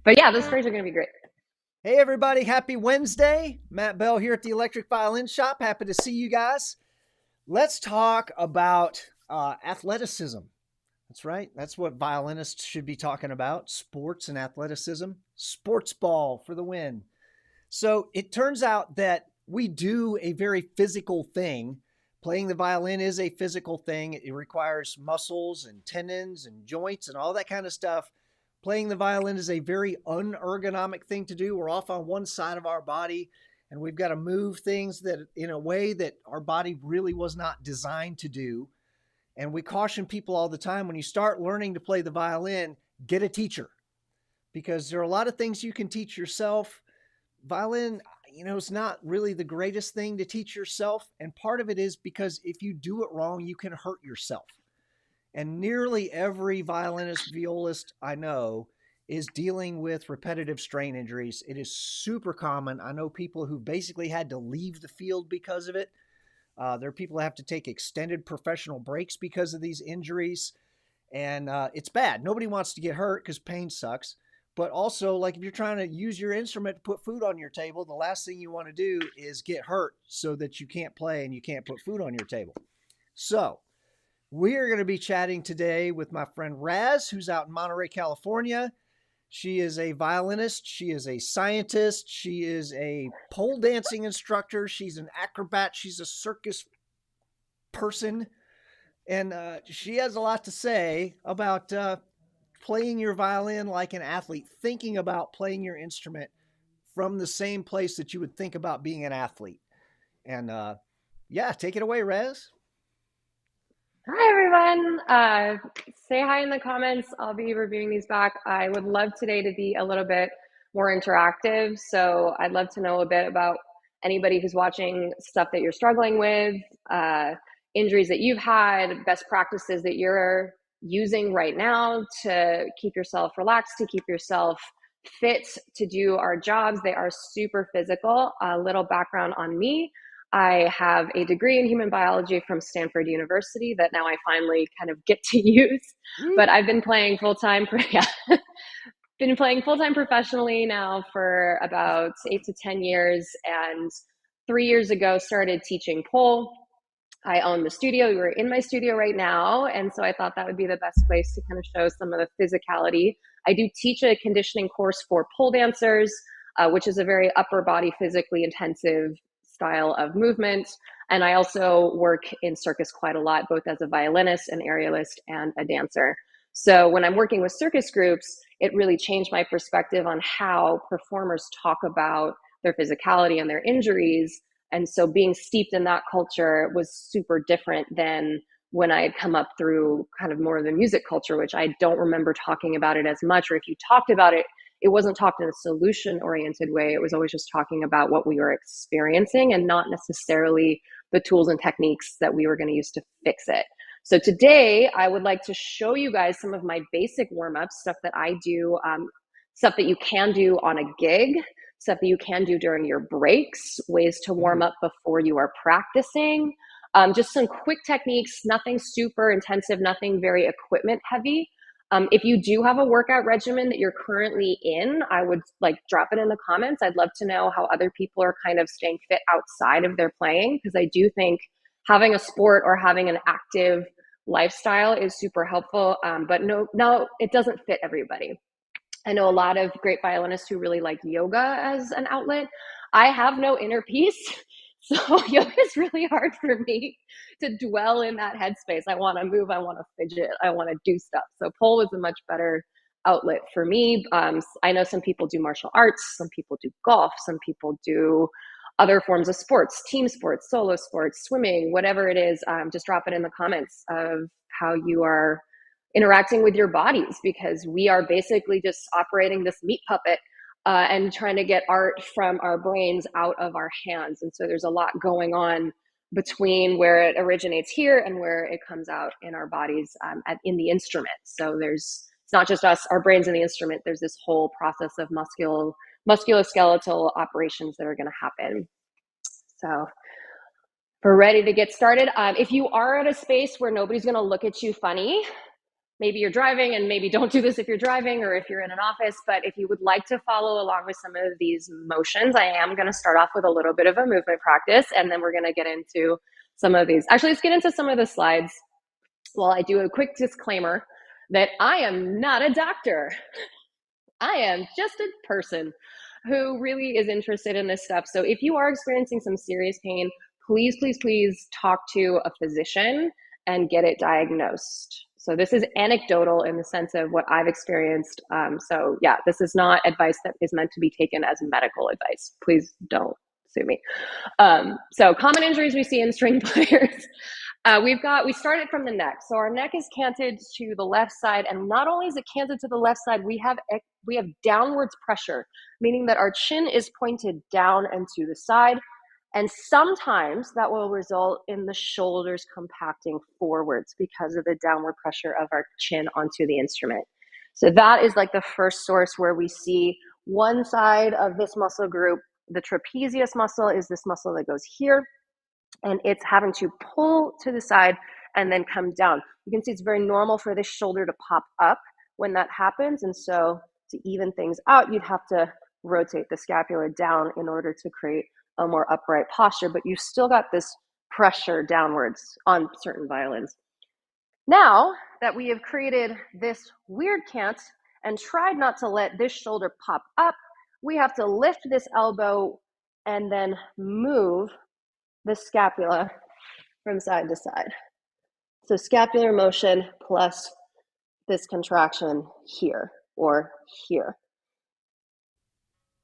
But yeah, those strings are going to be great. Hey, everybody. Happy Wednesday. Matt Bell here at the Electric Violin Shop. Happy to see you guys. Let's talk about athleticism. That's right. That's what violinists should be talking about, sports and athleticism. Sports ball for the win. So it turns out that we do a very physical thing. Playing the violin is a physical thing. It requires muscles and tendons and joints and all that kind of stuff. Playing the violin is a very unergonomic thing to do. We're off on one side of our body and we've got to move things that in a way that our body really was not designed to do. And we caution people all the time, when you start learning to play the violin, get a teacher, because there are a lot of things you can teach yourself. Violin, it's not really the greatest thing to teach yourself. And part of it is because if you do it wrong, you can hurt yourself. And nearly every violinist, violist I know is dealing with repetitive strain injuries. It is super common. I know people who basically had to leave the field because of it. There are people who have to take extended professional breaks because of these injuries. And it's bad. Nobody wants to get hurt because pain sucks. But also, like, if you're trying to use your instrument to put food on your table, the last thing you want to do is get hurt so that you can't play and you can't put food on your table. So we're going to be chatting today with my friend Razz, who's out in Monterey, California. She is a violinist. She is a scientist. She is a pole dancing instructor. She's an acrobat. She's a circus person. And she has a lot to say about playing your violin like an athlete, thinking about playing your instrument from the same place that you would think about being an athlete. And yeah, take it away, Rez. Hi, everyone. Say hi in the comments. I'll be reviewing these back. I would love today to be a little bit more interactive. So I'd love to know a bit about anybody who's watching, stuff that you're struggling with, injuries that you've had, best practices that you're using right now to keep yourself relaxed, to keep yourself fit to do our jobs. They are super physical. A little background on me. I have a degree in human biology from Stanford University that now I finally kind of get to use. But Woo. I've been playing full time for been playing full time professionally now for about 8 to 10 years, and 3 years ago started teaching pole. I own the studio. We're in my studio right now, and so I thought that would be the best place to kind of show some of the physicality. I do teach a conditioning course for pole dancers, which is a very upper body physically intensive style of movement. And I also work in circus quite a lot, both as a violinist, an aerialist, and a dancer. So when I'm working with circus groups, it really changed my perspective on how performers talk about their physicality and their injuries. And so being steeped in that culture was super different than when I had come up through kind of more of the music culture, which I don't remember talking about it as much, or if you talked about it, it wasn't talked in a solution oriented way. It was always just talking about what we were experiencing and not necessarily the tools and techniques that we were going to use to fix it. So today I would like to show you guys some of my basic warm-ups, stuff that I do, stuff that you can do on a gig, stuff that you can do during your breaks, ways to warm up before you are practicing. Just some quick techniques, nothing super intensive, nothing very equipment heavy. If you do have a workout regimen that you're currently in, I would drop it in the comments. I'd love to know how other people are kind of staying fit outside of their playing, because I do think having a sport or having an active lifestyle is super helpful. But no, it doesn't fit everybody. I know a lot of great violinists who really like yoga as an outlet. I have no inner peace. So yoga is really hard for me to dwell in that headspace. I want to move, I want to fidget, I want to do stuff. So pole is a much better outlet for me. I know some people do martial arts, some people do golf, some people do other forms of sports, team sports, solo sports, swimming, whatever it is. Just drop it in the comments of how you are interacting with your bodies, because we are basically just operating this meat puppet and trying to get art from our brains out of our hands. And so there's a lot going on between where it originates here and where it comes out in our bodies in the instrument. So it's not just us, our brains in the instrument. There's this whole process of musculoskeletal operations that are going to happen. So we're ready to get started. If you are at a space where nobody's going to look at you funny, maybe you're driving, and maybe don't do this if you're driving or if you're in an office, but if you would like to follow along with some of these motions, I am going to start off with a little bit of a movement practice, and then we're going to get into some of these. Actually, let's get into some of the slides while I do a quick disclaimer that I am not a doctor. I am just a person who really is interested in this stuff. So if you are experiencing some serious pain, please, please, please talk to a physician and get it diagnosed. So this is anecdotal in the sense of what I've experienced. So yeah, this is not advice that is meant to be taken as medical advice. Please don't sue me. So common injuries we see in string players. We started from the neck. So our neck is canted to the left side, and not only is it canted to the left side, we have downwards pressure, meaning that our chin is pointed down and to the side. And sometimes that will result in the shoulders compacting forwards because of the downward pressure of our chin onto the instrument. So that is like the first source where we see one side of this muscle group. The trapezius muscle is this muscle that goes here, and it's having to pull to the side and then come down. You can see it's very normal for this shoulder to pop up when that happens. And so to even things out, you'd have to rotate the scapula down in order to create a more upright posture, but you've still got this pressure downwards on certain violins. Now that we have created this weird cant and tried not to let this shoulder pop up, we have to lift this elbow and then move the scapula from side to side. So scapular motion plus this contraction here or here.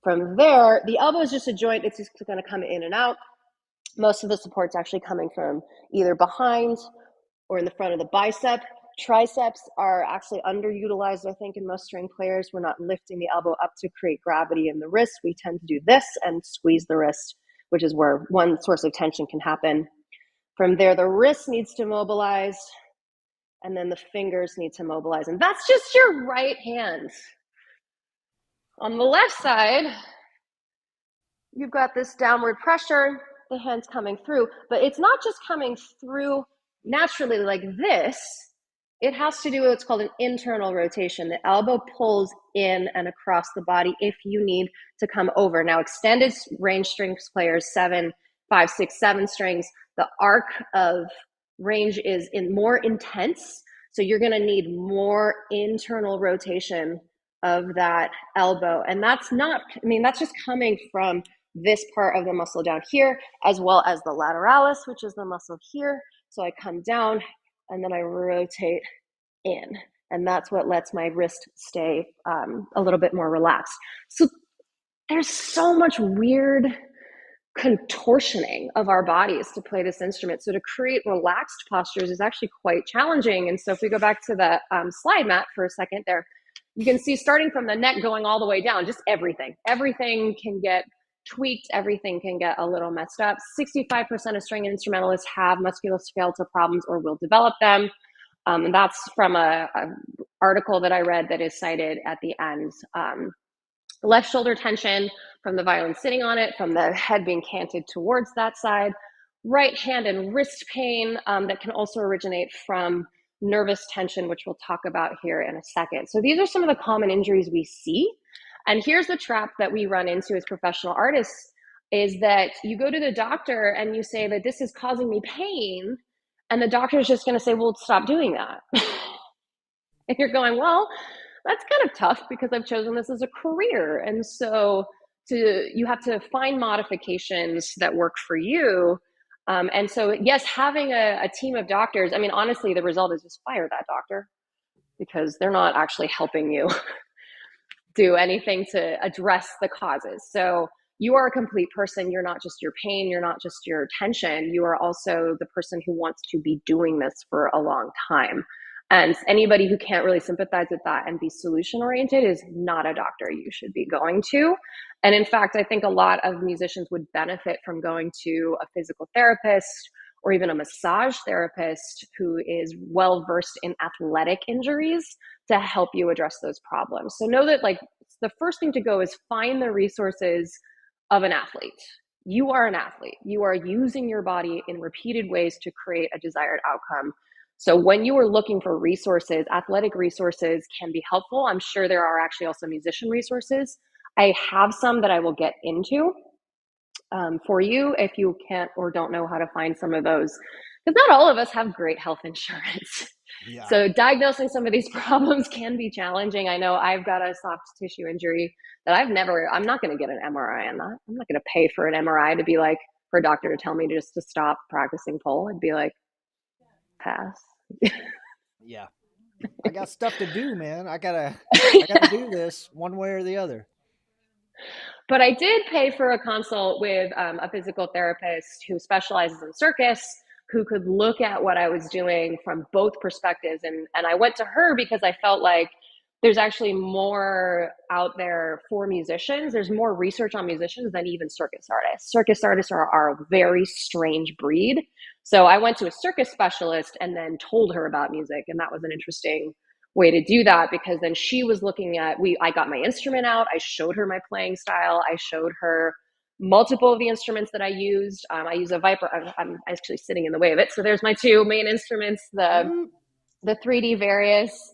From there, the elbow is just a joint. It's just going to come in and out. Most of the support's actually coming from either behind or in the front of the bicep. Triceps are actually underutilized, I think, in most string players. We're not lifting the elbow up to create gravity in the wrist. We tend to do this and squeeze the wrist, which is where one source of tension can happen. From there, the wrist needs to mobilize, and then the fingers need to mobilize. And that's just your right hand. On the left side, you've got this downward pressure, the hand's coming through, but it's not just coming through naturally like this. It has to do with what's called an internal rotation. The elbow pulls in and across the body if you need to come over. Now, extended range strings players, 7, 5, 6, 7 strings, the arc of range is more intense. So you're going to need more internal rotation of that elbow. And that's just coming from this part of the muscle down here, as well as the lateralis, which is the muscle here. So I come down and then I rotate in. And that's what lets my wrist stay a little bit more relaxed. So there's so much weird contortioning of our bodies to play this instrument. So to create relaxed postures is actually quite challenging. And so if we go back to the slide, Matt, for a second there, you can see starting from the neck going all the way down, just everything. Everything can get tweaked. Everything can get a little messed up. 65% of string instrumentalists have musculoskeletal problems or will develop them. And that's from a article that I read that is cited at the end. Left shoulder tension from the violin sitting on it, from the head being canted towards that side. Right hand and wrist pain that can also originate from nervous tension, which we'll talk about here in a second. So these are some of the common injuries we see. And here's the trap that we run into as professional artists, is that you go to the doctor and you say that this is causing me pain, and the doctor is just going to say, well, stop doing that. And you're going, well, that's kind of tough because I've chosen this as a career. And so you have to find modifications that work for you. And so, yes, having a team of doctors, I mean, honestly, the result is just fire that doctor, because they're not actually helping you do anything to address the causes. So you are a complete person. You're not just your pain. You're not just your tension. You are also the person who wants to be doing this for a long time. And anybody who can't really sympathize with that and be solution oriented is not a doctor you should be going to. And in fact, I think a lot of musicians would benefit from going to a physical therapist or even a massage therapist who is well versed in athletic injuries to help you address those problems. So know that, like, the first thing to go is find the resources of an athlete. You are an athlete. You are using your body in repeated ways to create a desired outcome. So when you are looking for resources, athletic resources can be helpful. I'm sure there are actually also musician resources. I have some that I will get into for you if you can't or don't know how to find some of those. Because not all of us have great health insurance. Yeah. So diagnosing some of these problems can be challenging. I know I've got a soft tissue injury that I'm not going to get an MRI on that. I'm not going to pay for an MRI to be like, for a doctor to tell me just to stop practicing pole. I'd be like, pass. Yeah. I got stuff to do, man. I gotta do this one way or the other. But I did pay for a consult with a physical therapist who specializes in circus, who could look at what I was doing from both perspectives. And I went to her because I felt like there's actually more out there for musicians. There's more research on musicians than even circus artists. Circus artists are a very strange breed. So I went to a circus specialist and then told her about music. And that was an interesting way to do that, because then she was looking at, I got my instrument out, I showed her my playing style, I showed her multiple of the instruments that I used. I use a Viper. I'm actually sitting in the way of it, so there's my two main instruments: Mm. the 3D Various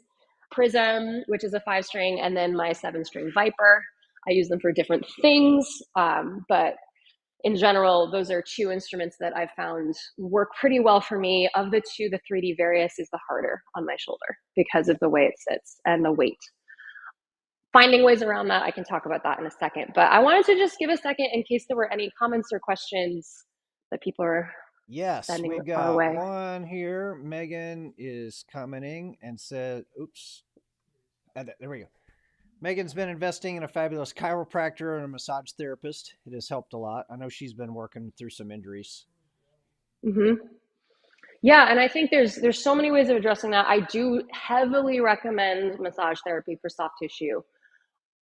Prism, which is a 5 string, and then my 7 string Viper. I use them for different things, but in general, those are two instruments that I've found work pretty well for me. Of the two, the 3D Various is the harder on my shoulder because of the way it sits and the weight. Finding ways around that, I can talk about that in a second. But I wanted to just give a second in case there were any comments or questions that people are Yes, sending we've our got way. one here. Megan is commenting and said, oops. There we go. Megan's been investing in a fabulous chiropractor and a massage therapist. It has helped a lot. I know she's been working through some injuries. Mm-hmm. Yeah, and I think there's so many ways of addressing that. I do heavily recommend massage therapy for soft tissue.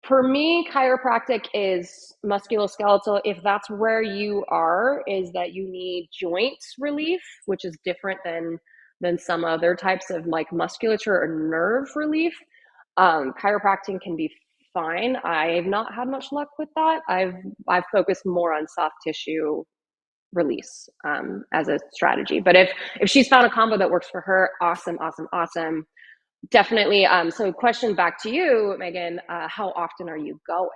For me, chiropractic is musculoskeletal. If that's where you are, is that you need joint relief, which is different than some other types of like musculature or nerve relief. Chiropractic can be fine. I've not had much luck with that. I've focused more on soft tissue release as a strategy. But if she's found a combo that works for her, awesome, awesome, awesome. Definitely. So question back to you, Megan, how often are you going?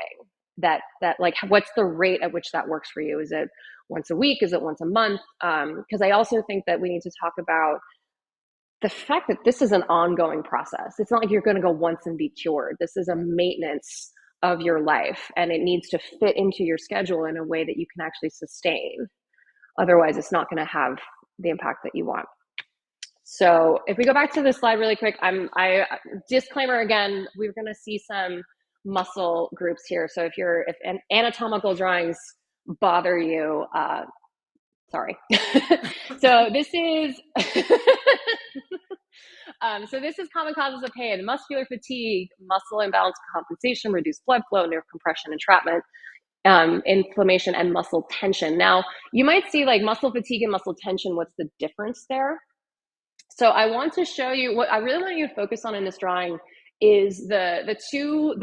That like, what's the rate at which that works for you? Is it once a week? Is it once a month? Because I also think that we need to talk about the fact that this is an ongoing process. It's not like you're going to go once and be cured. This is a maintenance of your life, and it needs to fit into your schedule in a way that you can actually sustain. Otherwise, it's not going to have the impact that you want. So if we go back to this slide really quick, I disclaimer again, we're going to see some muscle groups here. So if anatomical drawings bother you, sorry. So this is so this is common causes of pain: muscular fatigue, muscle imbalance, compensation, reduced blood flow, nerve compression, entrapment, inflammation, and muscle tension. Now, you might see like muscle fatigue and muscle tension. What's the difference there? So I want to show you what I really want you to focus on in this drawing is the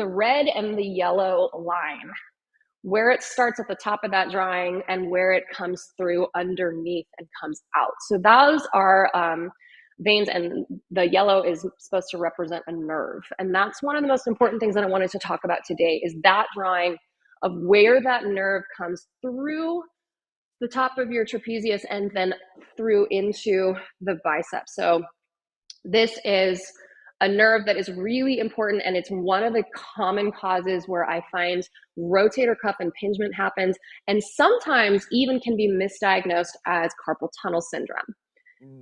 red and the yellow line, where it starts at the top of that drawing and where it comes through underneath and comes out. So those are veins, and the yellow is supposed to represent a nerve. And that's one of the most important things that I wanted to talk about today is that drawing of where that nerve comes through the top of your trapezius and then through into the bicep. So this is a nerve that is really important, and it's one of the common causes where I find rotator cuff impingement happens, and sometimes even can be misdiagnosed as carpal tunnel syndrome,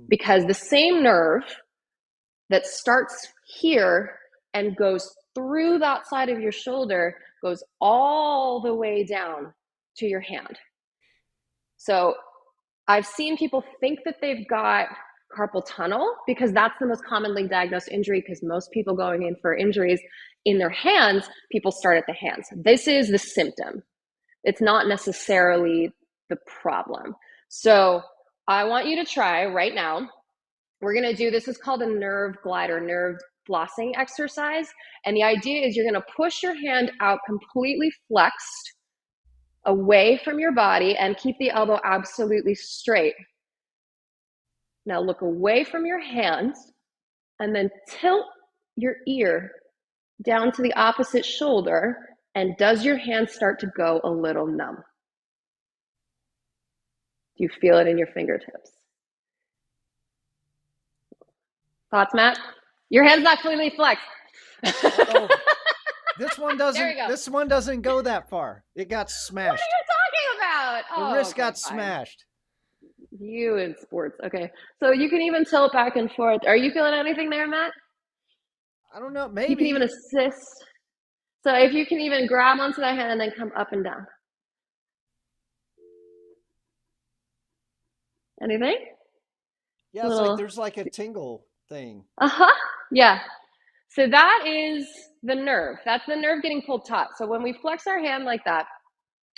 because the same nerve that starts here and goes through that side of your shoulder goes all the way down to your hand. So I've seen people think that they've got carpal tunnel because that's the most commonly diagnosed injury, because most people going in for injuries in their hands, people start at the hands. This is the symptom. It's not necessarily the problem. So I want you to try right now. We're going to do, this is called a nerve glider, nerve flossing exercise. And the idea is you're going to push your hand out completely flexed away from your body and keep the elbow absolutely straight. Now look away from your hands and then tilt your ear down to the opposite shoulder. And does your hand start to go a little numb? Do you feel it in your fingertips? Thoughts, Matt? Your hand's not completely flexed. Oh, this one There we doesn't. go. This one doesn't go that far. It got What are smashed. you talking about? The Oh, wrist okay, got fine. smashed. You in sports. Okay. So you can even tilt back and forth. Are you feeling anything there, Matt? I don't know. You can even Maybe. assist. So if you can even grab onto that hand and then come up and down. Anything? Yeah, A it's like little. there's like a tingle thing. Uh-huh. Yeah. So that is the nerve. That's the nerve getting pulled taut. So when we flex our hand like that,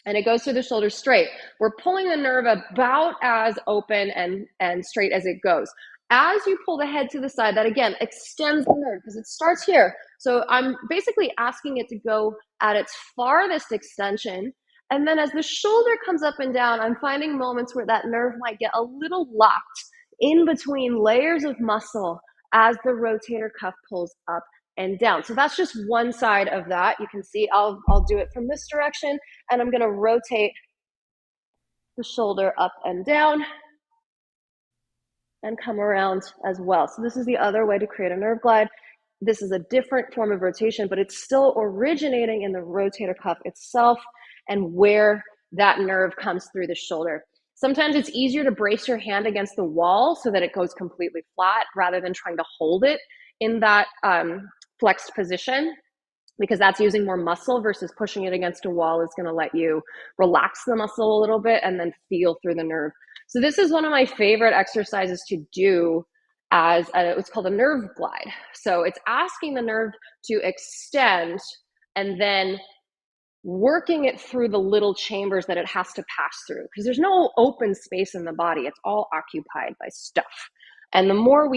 and it goes through the shoulders straight, we're pulling the nerve about as open and straight as it goes. As you pull the head to the side, that again extends the nerve because it starts here. So I'm basically asking it to go at its farthest extension. And then as the shoulder comes up and down, I'm finding moments where that nerve might get a little locked in between layers of muscle as the rotator cuff pulls up and down. So that's just one side of that. You can see I'll do it from this direction, and I'm going to rotate the shoulder up and down and come around as well. So this is the other way to create a nerve glide. This is a different form of rotation, but it's still originating in the rotator cuff itself and where that nerve comes through the shoulder. Sometimes it's easier to brace your hand against the wall so that it goes completely flat rather than trying to hold it in that flexed position, because that's using more muscle versus pushing it against a wall is going to let you relax the muscle a little bit and then feel through the nerve. So this is one of my favorite exercises to do it's called a nerve glide. So it's asking the nerve to extend and then working it through the little chambers that it has to pass through, because there's no open space in the body. It's all occupied by stuff. And the more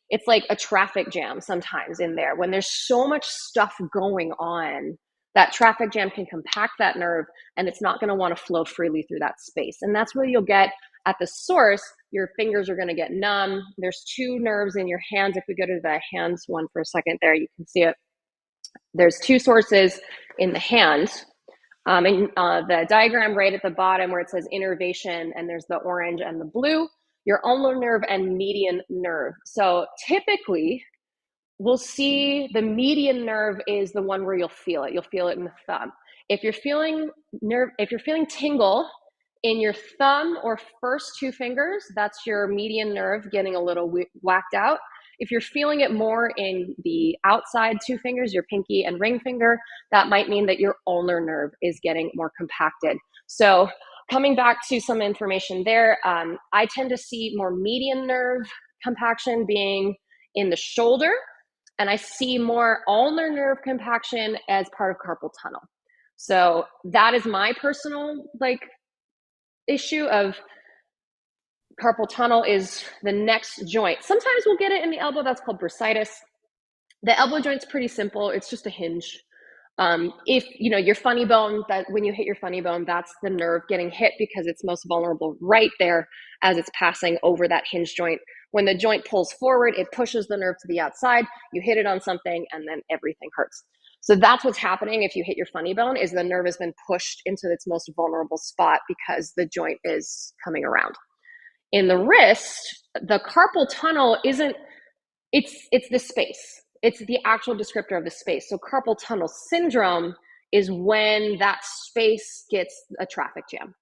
it's like a traffic jam sometimes in there. When there's so much stuff going on, that traffic jam can compact that nerve and it's not going to want to flow freely through that space. And that's where you'll get at the source, your fingers are going to get numb. There's two nerves in your hands. If we go to the hands one for a second there, you can see it. There's two sources in the hand. And the diagram right at the bottom where it says innervation and there's the orange and the blue, your ulnar nerve and median nerve. So typically we'll see the median nerve is the one where you'll feel it. You'll feel it in the thumb. If you're feeling tingle in your thumb or first two fingers, that's your median nerve getting a little whacked out. If you're feeling it more in the outside two fingers, your pinky and ring finger, that might mean that your ulnar nerve is getting more compacted. So coming back to some information there, I tend to see more median nerve compaction being in the shoulder, and I see more ulnar nerve compaction as part of carpal tunnel. So that is my personal issue of carpal tunnel is the next joint. Sometimes we'll get it in the elbow. That's called bursitis. The elbow joint's pretty simple. It's just a hinge. If your funny bone, that when you hit your funny bone, that's the nerve getting hit because it's most vulnerable right there as it's passing over that hinge joint. When the joint pulls forward, it pushes the nerve to the outside. You hit it on something, and then everything hurts. So that's what's happening if you hit your funny bone, is the nerve has been pushed into its most vulnerable spot because the joint is coming around. In the wrist, the carpal tunnel isn't, it's the space. It's the actual descriptor of the space. So carpal tunnel syndrome is when that space gets a traffic jam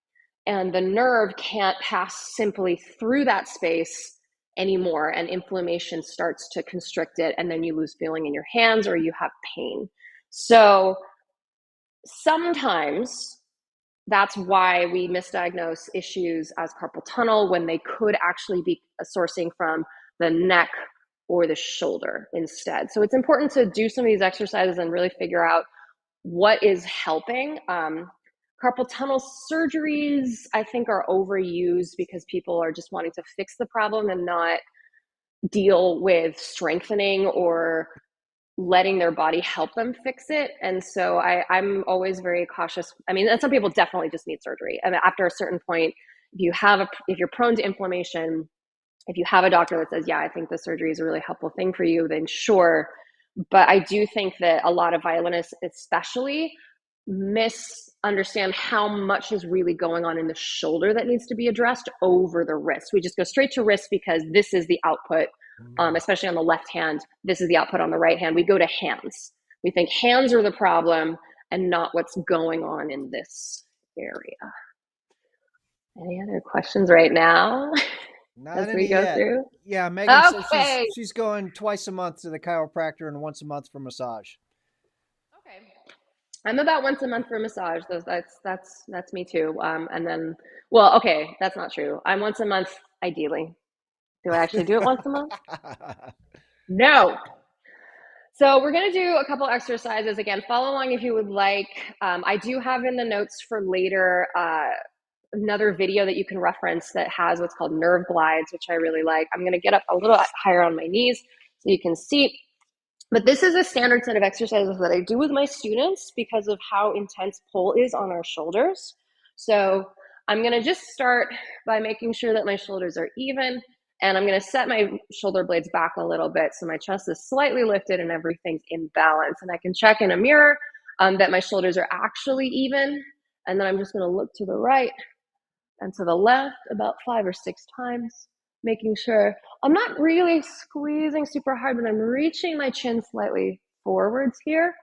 and the nerve can't pass simply through that space anymore, and inflammation starts to constrict it, and then you lose feeling in your hands or you have pain. So sometimes that's why we misdiagnose issues as carpal tunnel when they could actually be sourcing from the neck or the shoulder instead. So it's important to do some of these exercises and really figure out what is helping. Carpal tunnel surgeries, I think, are overused because people are just wanting to fix the problem and not deal with strengthening or letting their body help them fix it. And so I'm always very cautious. I mean, and some people definitely just need surgery. I mean, after a certain point, if you're prone to inflammation, If you have a doctor that says, yeah, I think the surgery is a really helpful thing for you, then sure. But I do think that a lot of violinists, especially, misunderstand how much is really going on in the shoulder that needs to be addressed over the wrist. We just go straight to wrist because this is the output, Mm. especially on the left hand. This is the output on the right hand. We go to hands. We think hands are the problem and not what's going on in this area. Any other questions right now Not as we any go yet. through? Yeah, Megan says Okay. she's going twice a month to the chiropractor and once a month for massage. Okay. I'm about once a month for a massage. That's me too. And then, well, okay, that's not true. I'm once a month ideally. Do I actually do it once a month? No. So we're gonna do a couple exercises again. Follow along if you would like. I do have in the notes for later another video that you can reference that has what's called nerve glides, which I really like. I'm gonna get up a little higher on my knees so you can see. But this is a standard set of exercises that I do with my students because of how intense pull is on our shoulders. So I'm gonna just start by making sure that my shoulders are even, and I'm gonna set my shoulder blades back a little bit so my chest is slightly lifted and everything's in balance. And I can check in a mirror that my shoulders are actually even. And then I'm just gonna look to the right and to the left about 5 or 6 times, making sure I'm not really squeezing super hard, but I'm reaching my chin slightly forwards here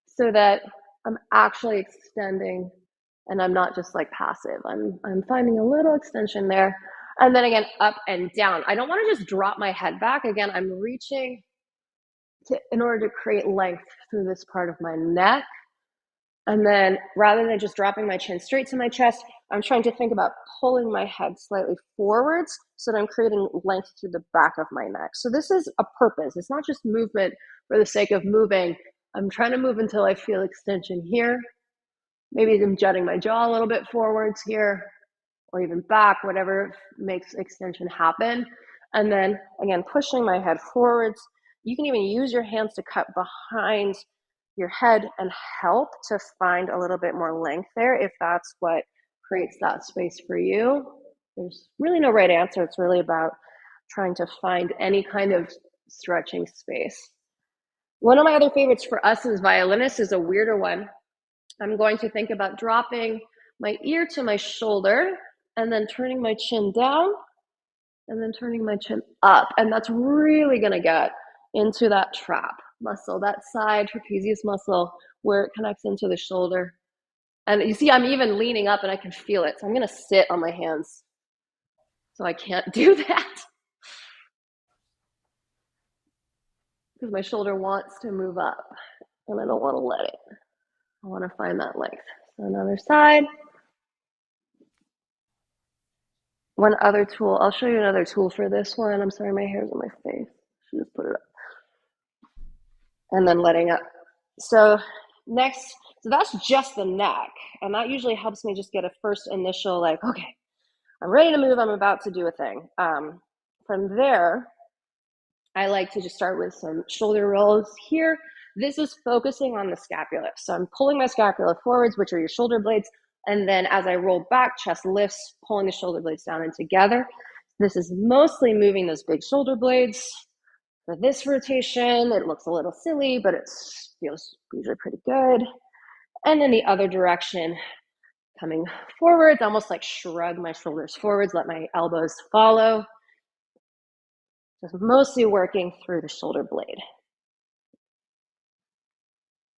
so that I'm actually extending and I'm not just like passive. I'm finding a little extension there. And then again, up and down. I don't want to just drop my head back. Again, I'm reaching in order to create length through this part of my neck. And then rather than just dropping my chin straight to my chest, I'm trying to think about pulling my head slightly forwards so that I'm creating length through the back of my neck. So this is a purpose. It's not just movement for the sake of moving. I'm trying to move until I feel extension here. Maybe I'm jutting my jaw a little bit forwards here or even back, whatever makes extension happen. And then again, pushing my head forwards. You can even use your hands to cut behind your head and help to find a little bit more length there if that's what creates that space for you. There's really no right answer. It's really about trying to find any kind of stretching space. One of my other favorites for us as violinists is a weirder one. I'm going to think about dropping my ear to my shoulder and then turning my chin down and then turning my chin up. And that's really going to get into that trap muscle, that side trapezius muscle where it connects into the shoulder. And you see, I'm even leaning up and I can feel it. So I'm going to sit on my hands. So I can't do that because my shoulder wants to move up and I don't want to let it. I want to find that length. So another side. One other tool. I'll show you another tool for this one. I'm sorry, my hair's on my face. I should just put it up. And then letting up. So next, so that's just the neck. And that usually helps me just get a first initial like, okay, I'm ready to move. I'm about to do a thing. From there, I like to just start with some shoulder rolls here. This is focusing on the scapula. So I'm pulling my scapula forwards, which are your shoulder blades. And then as I roll back, chest lifts, pulling the shoulder blades down and together. This is mostly moving those big shoulder blades. For this rotation, it looks a little silly, but it feels usually pretty good. And then the other direction, coming forwards, almost like shrug my shoulders forwards, let my elbows follow. Just mostly working through the shoulder blade.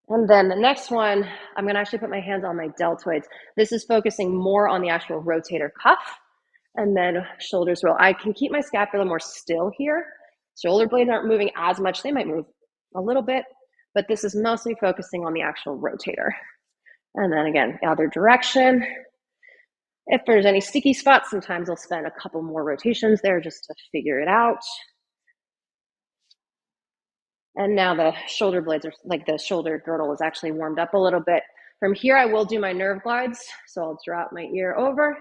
And then the next one, I'm going to actually put my hands on my deltoids. This is focusing more on the actual rotator cuff and then shoulders roll. I can keep my scapula more still here. Shoulder blades aren't moving as much. They might move a little bit, but this is mostly focusing on the actual rotator. And then again, the other direction. If there's any sticky spots, sometimes I'll spend a couple more rotations there just to figure it out. And now the shoulder blades are like the shoulder girdle is actually warmed up a little bit. From here, I will do my nerve glides. So I'll drop my ear over,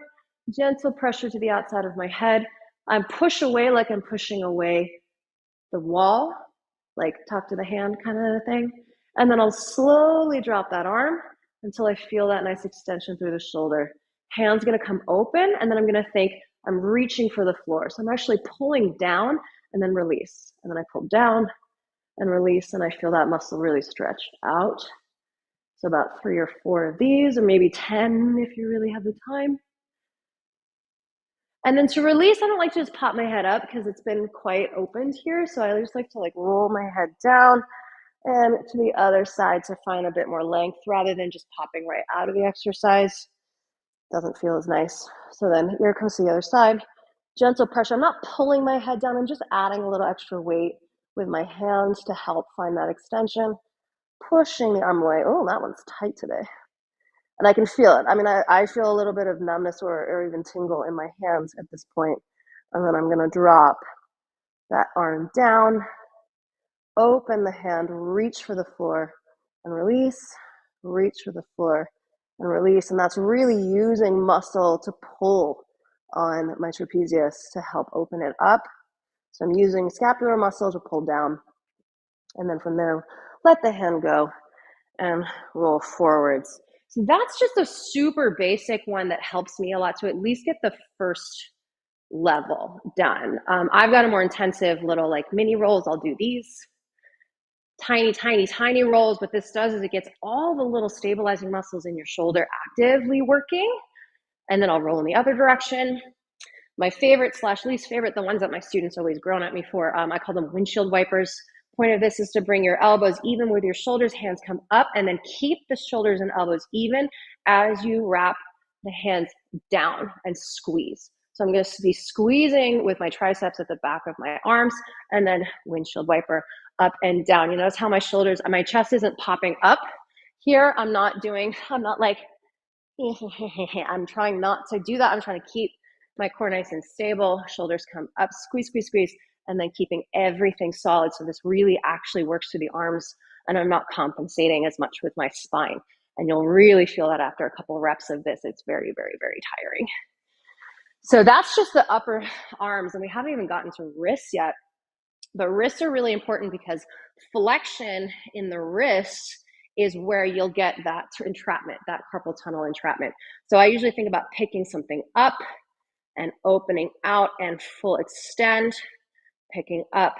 gentle pressure to the outside of my head. I'm push away like I'm pushing away the wall, like talk to the hand kind of a thing. And then I'll slowly drop that arm until I feel that nice extension through the shoulder. Hand's gonna come open, and then I'm gonna think, I'm reaching for the floor. So I'm actually pulling down and then release. And then I pull down and release, and I feel that muscle really stretched out. So about 3 or 4 of these, or maybe 10 if you really have the time. And then to release, I don't like to just pop my head up because it's been quite opened here. So I just like to like roll my head down and to the other side to find a bit more length rather than just popping right out of the exercise. Doesn't feel as nice. So then here comes the other side. Gentle pressure. I'm not pulling my head down. I'm just adding a little extra weight with my hands to help find that extension. Pushing the arm away. Oh, that one's tight today. And I can feel it. I mean, I feel a little bit of numbness or even tingle in my hands at this point. And then I'm going to drop that arm down, open the hand, reach for the floor and release, reach for the floor and release. And that's really using muscle to pull on my trapezius to help open it up. So I'm using scapular muscle to pull down. And then from there, let the hand go and roll forwards. So that's just a super basic one that helps me a lot to at least get the first level done. I've got a more intensive little like mini rolls. I'll do these tiny, tiny, tiny rolls. What this does is it gets all the little stabilizing muscles in your shoulder actively working. And then I'll roll in the other direction. My favorite / least favorite, the ones that my students always groan at me for, I call them windshield wipers. Point of this is to bring your elbows even with your shoulders, hands come up, and then keep the shoulders and elbows even as you wrap the hands down and squeeze. So I'm going to be squeezing with my triceps at the back of my arms, and then windshield wiper up and down. You notice how my chest isn't popping up here. I'm not like, I'm trying not to do that. I'm trying to keep my core nice and stable. Shoulders come up, squeeze, squeeze, squeeze, and then keeping everything solid. So this really actually works through the arms, and I'm not compensating as much with my spine. And you'll really feel that after a couple of reps of this. It's very, very, very tiring. So that's just the upper arms, and we haven't even gotten to wrists yet. The wrists are really important because flexion in the wrists is where you'll get that entrapment, that carpal tunnel entrapment. So I usually think about picking something up and opening out and full extend, picking up,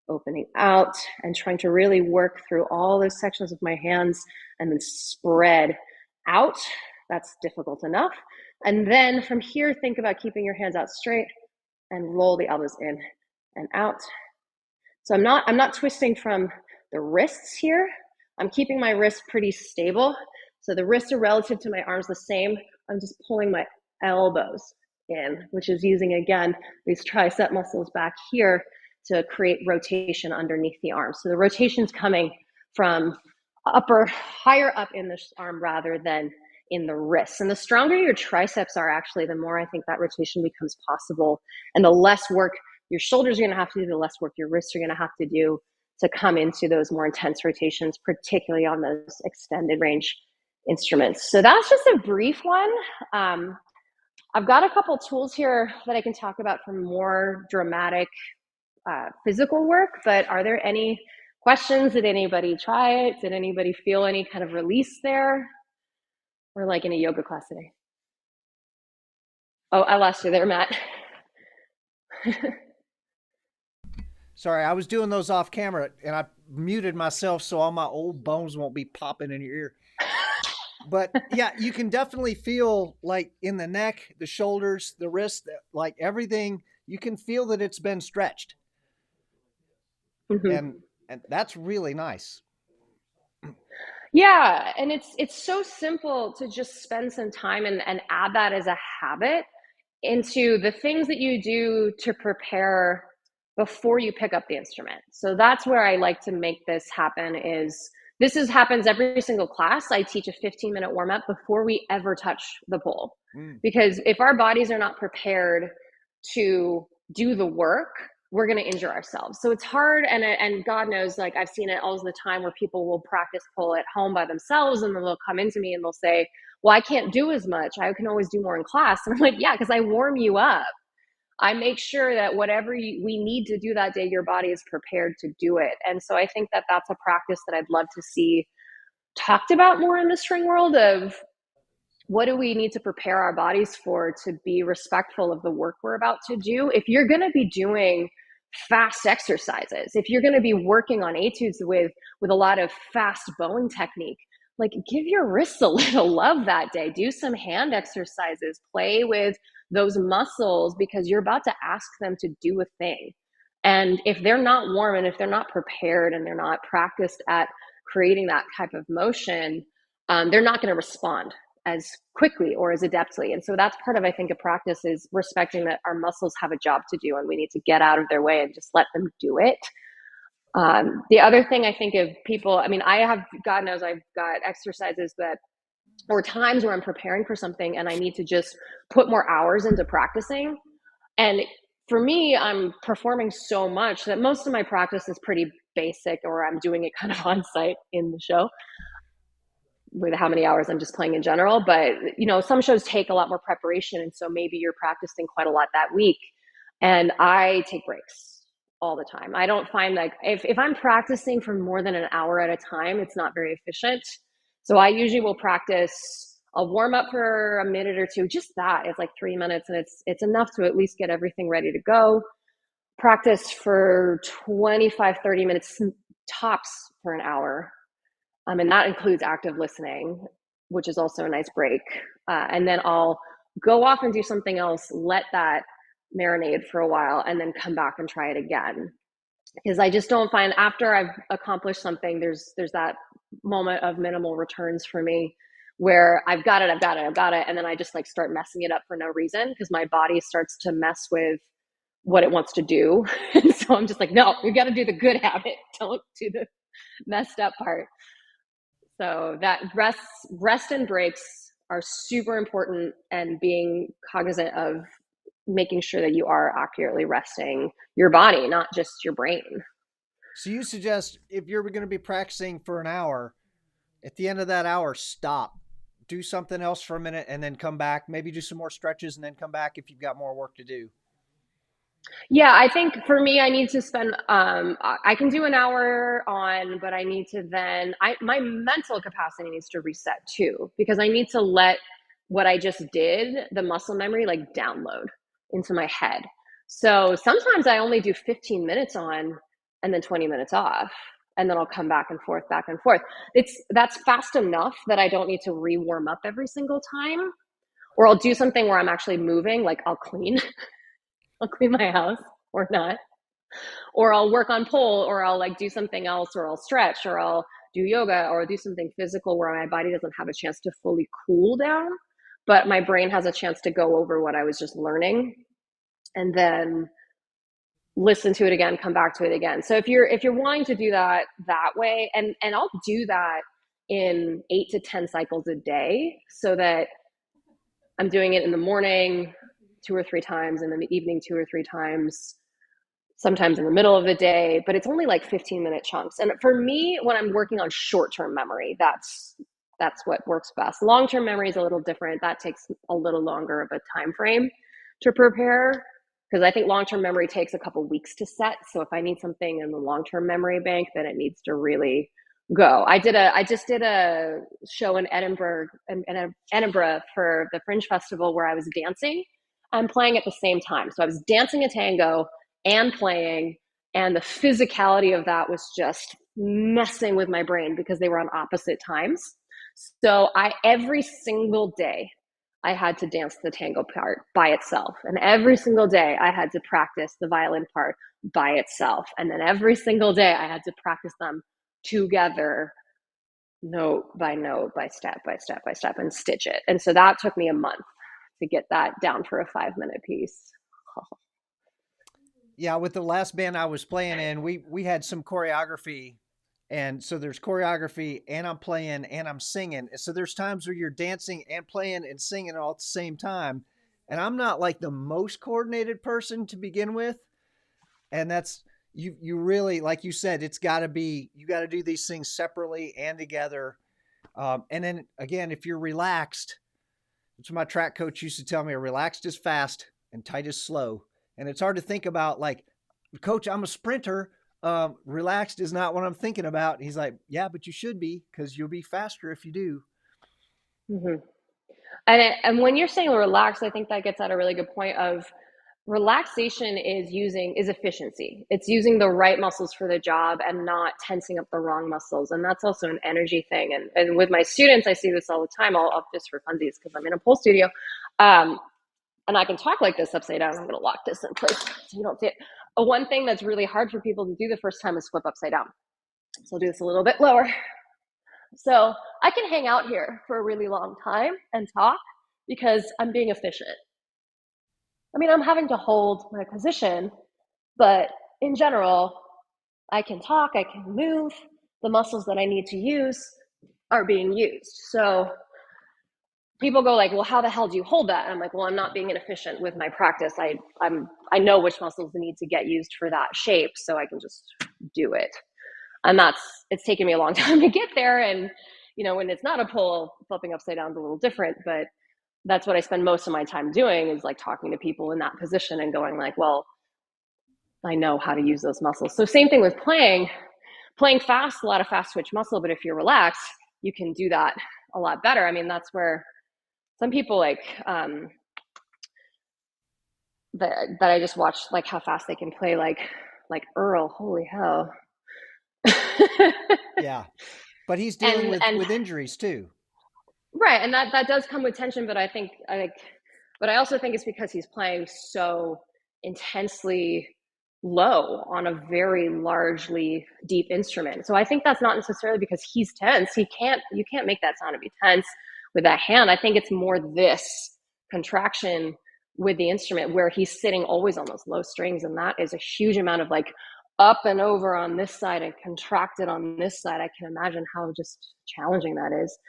opening out, and trying to really work through all those sections of my hands and then spread out. That's difficult enough. And then from here, think about keeping your hands out straight and roll the elbows in and out. So I'm not twisting from the wrists here. I'm keeping my wrists pretty stable. So the wrists are relative to my arms the same. I'm just pulling my elbows in, which is using, again, these tricep muscles back here to create rotation underneath the arm. So the rotation's coming from higher up in the arm rather than in the wrists. And the stronger your triceps are, actually, the more I think that rotation becomes possible, and the less work your shoulders are going to have to do, the less work your wrists are going to have to do to come into those more intense rotations, particularly on those extended range instruments. So that's just a brief one. I've got a couple tools here that I can talk about for more dramatic physical work, but are there any questions? Did anybody try it? Did anybody feel any kind of release there? We're like in a yoga class today. Oh, I lost you there, Matt. Sorry, I was doing those off camera and I muted myself so all my old bones won't be popping in your ear. But yeah, you can definitely feel like in the neck, the shoulders, the wrist, like everything, you can feel that it's been stretched. Mm-hmm. And that's really nice. Yeah, and it's so simple to just spend some time and add that as a habit into the things that you do to prepare before you pick up the instrument. So that's where I like to make this happen. Happens every single class. I teach a 15-minute warm-up before we ever touch the pole. Because if our bodies are not prepared to do the work, we're going to injure ourselves. So it's hard, and God knows, like, I've seen it all the time where people will practice pole at home by themselves, and then they'll come into me and they'll say, well, I can't do as much. I can always do more in class. And I'm like, yeah, because I warm you up. I make sure that whatever we need to do that day, your body is prepared to do it. And so I think that that's a practice that I'd love to see talked about more in the string world of what do we need to prepare our bodies for to be respectful of the work we're about to do? If you're going to be doing fast exercises, if you're going to be working on etudes with a lot of fast bowing technique, like give your wrists a little love that day. Do some hand exercises, play with those muscles because you're about to ask them to do a thing. And if they're not warm and if they're not prepared and they're not practiced at creating that type of motion, they're not going to respond as quickly or as adeptly. And so that's part of, I think, a practice is respecting that our muscles have a job to do and we need to get out of their way and just let them do it. The other thing I think of people, I mean, I have, God knows, I've got exercises that, or times where I'm preparing for something and I need to just put more hours into practicing. And for me, I'm performing so much that most of my practice is pretty basic, or I'm doing it kind of on site in the show with how many hours I'm just playing in general. But, some shows take a lot more preparation. And so maybe you're practicing quite a lot that week. And I take breaks all the time. I don't find like if I'm practicing for more than an hour at a time, it's not very efficient. So I usually will practice. I'll warm up for a minute or two, just that. It's like 3 minutes and it's enough to at least get everything ready to go. Practice for 25, 30 minutes tops for an hour. And that includes active listening, which is also a nice break. And then I'll go off and do something else, let that marinate for a while, and then come back and try it again. Because I just don't find after I've accomplished something, there's that moment of minimal returns for me where I've got it. And then I just like start messing it up for no reason because my body starts to mess with what it wants to do. And so I'm just like, no, we've got to do the good habit. Don't do the messed up part. So that rest and breaks are super important, and being cognizant of making sure that you are accurately resting your body, not just your brain. So you suggest if you're going to be practicing for an hour, at the end of that hour, stop, do something else for a minute, and then come back. Maybe do some more stretches and then come back if you've got more work to do. Yeah, I think for me, I need to spend. I can do an hour on, but I need to then. My mental capacity needs to reset too because I need to let what I just did, the muscle memory, like download into my head. So sometimes I only do 15 minutes on, and then 20 minutes off, and then I'll come back and forth, back and forth. That's fast enough that I don't need to re-warm up every single time. Or I'll do something where I'm actually moving, like I'll clean. I'll clean my house or not. Or I'll work on pole, or I'll like do something else, or I'll stretch, or I'll do yoga, or do something physical where my body doesn't have a chance to fully cool down, but my brain has a chance to go over what I was just learning and then listen to it again, come back to it again. So if you're wanting to do that way, and I'll do that in 8 to 10 cycles a day so that I'm doing it in the morning 2 or 3 times, and in the evening 2 or 3 times, sometimes in the middle of the day, but it's only like 15-minute chunks. And for me, when I'm working on short-term memory, that's what works best. Long-term memory is a little different. That takes a little longer of a time frame to prepare because I think long-term memory takes a couple weeks to set. So if I need something in the long-term memory bank, then it needs to really go. I just did a show in Edinburgh for the Fringe Festival where I was dancing and playing at the same time. So I was dancing a tango and playing, and the physicality of that was just messing with my brain because they were on opposite times. So every single day I had to dance the tango part by itself, and every single day I had to practice the violin part by itself, and then every single day I had to practice them together, note by note, by step by step by step, and stitch it. And so that took me a month to get that down for a 5-minute piece. Yeah, with the last band I was playing in, we had some choreography, and so there's choreography, and I'm playing and I'm singing. So there's times where you're dancing and playing and singing all at the same time, and I'm not like the most coordinated person to begin with, and that's you really, like you said, it's got to be, you got to do these things separately and together, and then again, if you're relaxed, which my track coach used to tell me, relaxed is fast and tight is slow. And it's hard to think about, like, coach, I'm a sprinter. Relaxed is not what I'm thinking about. He's like, yeah, but you should be, because you'll be faster if you do. Mm-hmm. And when you're saying relax, I think that gets at a really good point of relaxation is efficiency. It's using the right muscles for the job and not tensing up the wrong muscles. And that's also an energy thing. And with my students, I see this all the time. I'll just for funsies because I'm in a pole studio. Um, and I can talk like this upside down. I'm going to lock this in place so you don't see it. One thing that's really hard for people to do the first time is flip upside down. So I'll do this a little bit lower. So I can hang out here for a really long time and talk because I'm being efficient. I mean, I'm having to hold my position, but in general, I can talk, I can move, the muscles that I need to use are being used. So people go like, well, how the hell do you hold that? And I'm like, well, I'm not being inefficient with my practice. I know which muscles need to get used for that shape, so I can just do it. And it's taken me a long time to get there. And when it's not a pole, flipping upside down is a little different, but that's what I spend most of my time doing is like talking to people in that position and going like, well, I know how to use those muscles. So same thing with playing fast, a lot of fast twitch muscle, but if you're relaxed, you can do that a lot better. I mean, that's where some people like that I just watch like how fast they can play like Earl, holy hell. Yeah. But he's dealing and with injuries too. right, and that does come with tension, but but I also think it's because he's playing so intensely low on a very largely deep instrument. So I think that's not necessarily because he's tense. You can't make that sound to be tense with that hand. I think it's more this contraction with the instrument where he's sitting always on those low strings, and that is a huge amount of like up and over on this side and contracted on this side. I can imagine how just challenging that is.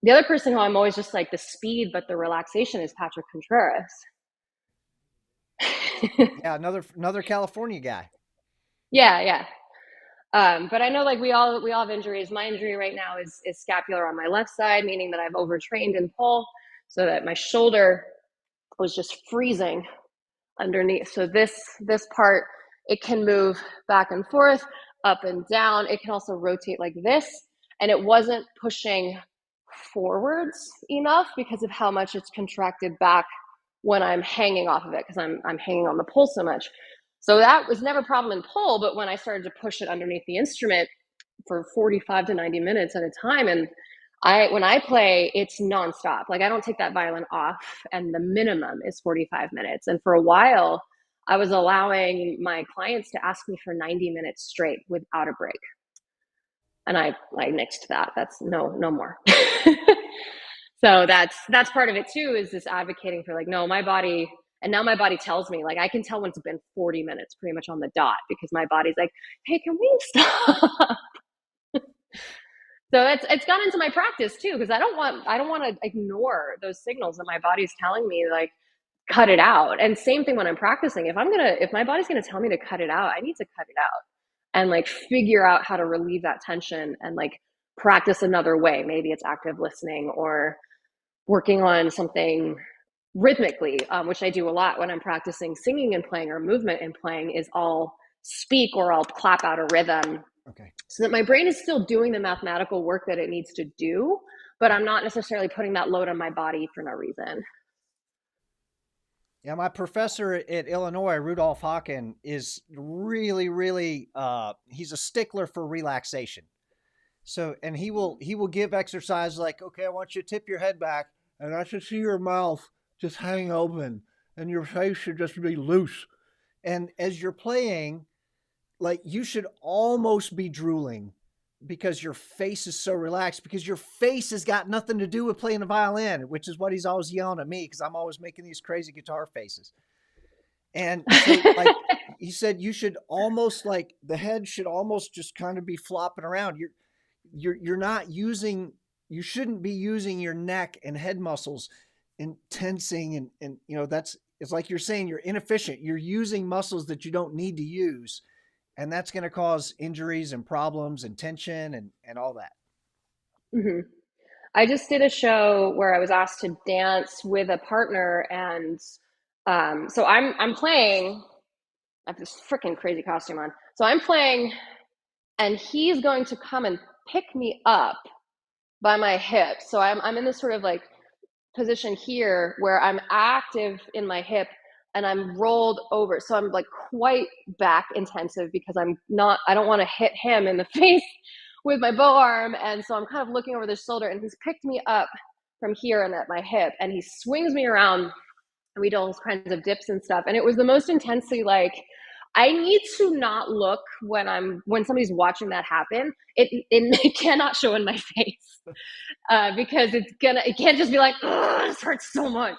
The other person who I'm always just like the speed, but the relaxation is Patrick Contreras. Yeah, another California guy. Yeah, yeah. But I know like we all have injuries. My injury right now is scapular on my left side, meaning that I've overtrained in pull, so that my shoulder was just freezing underneath. So this part it can move back and forth, up and down. It can also rotate like this, and it wasn't pushing forwards enough because of how much it's contracted back when I'm hanging off of it because I'm hanging on the pole so much. So that was never a problem in pull, but when I started to push it underneath the instrument for 45 to 90 minutes at a time, and when I play, it's nonstop. Like I don't take that violin off, and the minimum is 45 minutes. And for a while, I was allowing my clients to ask me for 90 minutes straight without a break. And I nixed that. That's no more. So that's part of it too, is this advocating for like, no, my body, and now my body tells me, like I can tell when it's been 40 minutes pretty much on the dot because my body's like, hey, can we stop? So it's gone into my practice too, because I don't want to ignore those signals that my body's telling me, like, cut it out. And same thing when I'm practicing. If my body's gonna tell me to cut it out, I need to cut it out and like figure out how to relieve that tension and like practice another way. Maybe it's active listening or working on something rhythmically, which I do a lot when I'm practicing singing and playing, or movement and playing, is I'll speak or I'll clap out a rhythm. Okay. So that my brain is still doing the mathematical work that it needs to do, but I'm not necessarily putting that load on my body for no reason. Yeah, my professor at Illinois, Rudolph Hawken, is really he's a stickler for relaxation. So, and he will give exercise like, okay, I want you to tip your head back, and I should see your mouth just hang open, and your face should just be loose. And as you're playing, like you should almost be drooling because your face is so relaxed, because your face has got nothing to do with playing the violin, which is what he's always yelling at me because I'm always making these crazy guitar faces. And so, like he said, you should almost, like, the head should almost just kind of be flopping around. You're not using, you shouldn't be using your neck and head muscles and tensing and that's, it's like you're saying, you're inefficient. You're using muscles that you don't need to use, and that's going to cause injuries and problems and tension and all that. Mm-hmm. I just did a show where I was asked to dance with a partner, and so I'm playing. I have this freaking crazy costume on. So I'm playing, and he's going to come and pick me up by my hip. So I'm in this sort of like position here where I'm active in my hip and I'm rolled over. So I'm like quite back intensive because I don't want to hit him in the face with my bow arm. And so I'm kind of looking over the shoulder, and he's picked me up from here and at my hip, and he swings me around, and we do all kinds of dips and stuff. And it was the most intensely like, I need to not look when somebody's watching that happen. It cannot show in my face because it can't just be like, oh, this hurts so much.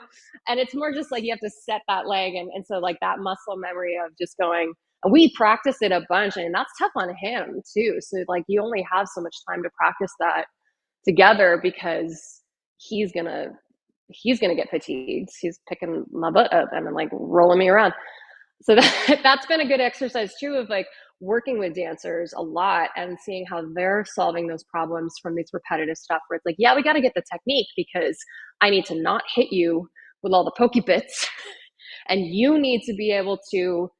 And it's more just like you have to set that leg. And so like that muscle memory of just going, and we practice it a bunch, and that's tough on him too. So like you only have so much time to practice that together because he's gonna get fatigued. He's picking my butt up and then like rolling me around. So that's been a good exercise too, of like working with dancers a lot and seeing how they're solving those problems from these repetitive stuff where it's like, yeah, we got to get the technique because I need to not hit you with all the pokey bits and you need to be able to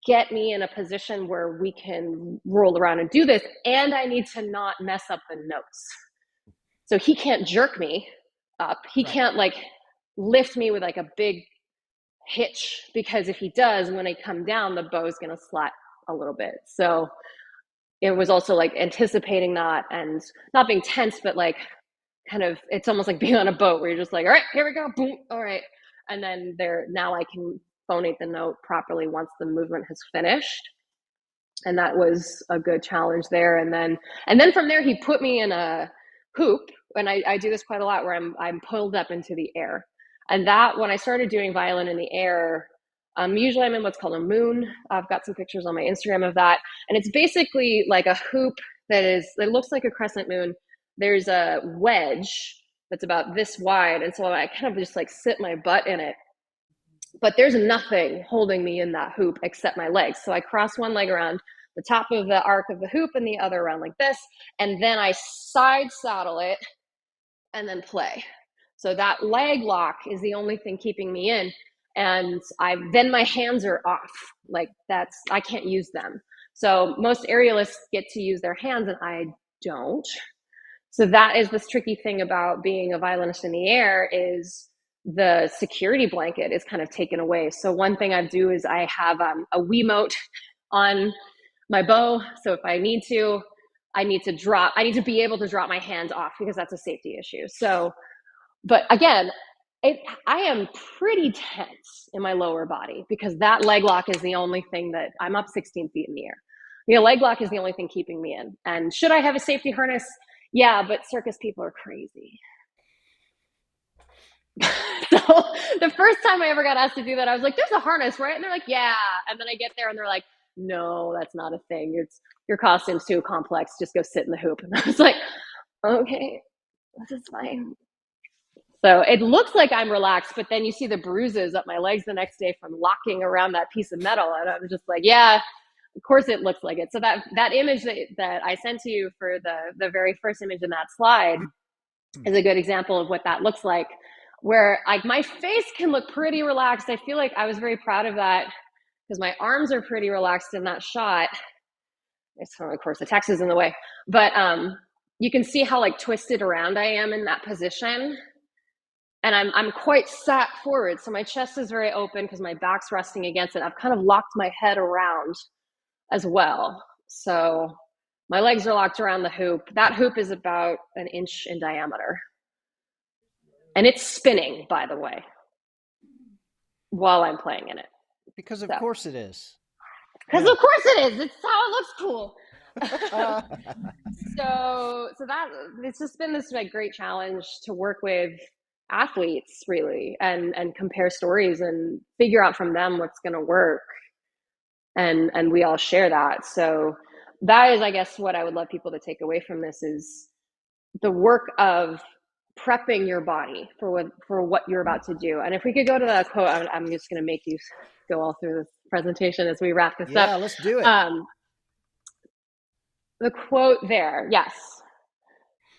get me in a position where we can roll around and do this, and I need to not mess up the notes. So he can't jerk me up. He Right. can't like lift me with like a big hitch, because if he does, when I come down, the bow's going to slat a little bit. So it was also like anticipating that and not being tense, but like kind of, it's almost like being on a boat where you're just like, all right, here we go, boom, all right. And then now I can phonate the note properly once the movement has finished. And that was a good challenge there. And then from there, he put me in a hoop, and I do this quite a lot where I'm pulled up into the air. And that, when I started doing violin in the air, usually I'm in what's called a moon. I've got some pictures on my Instagram of that, and it's basically like a hoop it looks like a crescent moon. There's a wedge that's about this wide, and so I kind of just like sit my butt in it, but there's nothing holding me in that hoop except my legs. So I cross one leg around the top of the arc of the hoop and the other around like this, and then I side saddle it and then play. So that leg lock is the only thing keeping me in, and then my hands are off. Like I can't use them. So most aerialists get to use their hands, and I don't. So that is this tricky thing about being a violinist in the air, is the security blanket is kind of taken away. So one thing I do is I have a Wiimote on my bow. So if I need to be able to drop my hand off, because that's a safety issue. So, but again, I am pretty tense in my lower body because that leg lock is the only thing that I'm up 16 feet in the air. The leg lock is the only thing keeping me in. And should I have a safety harness? Yeah, but circus people are crazy. So the first time I ever got asked to do that, I was like, there's a harness, right? And they're like, yeah. And then I get there and they're like, no, that's not a thing. Your costume's too complex. Just go sit in the hoop. And I was like, okay, this is fine. So it looks like I'm relaxed, but then you see the bruises up my legs the next day from locking around that piece of metal. And I'm just like, yeah, of course it looks like it. So that image that I sent to you for the very first image in that slide is a good example of what that looks like, where like my face can look pretty relaxed. I feel like I was very proud of that because my arms are pretty relaxed in that shot. It's, of course, the text is in the way, but you can see how like twisted around I am in that position. And I'm quite sat forward. So my chest is very open because my back's resting against it. I've kind of locked my head around as well. So my legs are locked around the hoop. That hoop is about an inch in diameter. And it's spinning, by the way, while I'm playing in it. Because of course it is. Because of course it is. It's how it looks cool. So that it's just been this like great challenge to work with athletes really and compare stories and figure out from them what's going to work. And we all share that. So that is, I guess, what I would love people to take away from this is the work of prepping your body for what you're about to do. And if we could go to that quote, I'm just going to make you go all through this presentation as we wrap this up. Yeah, let's do it. The quote there, yes.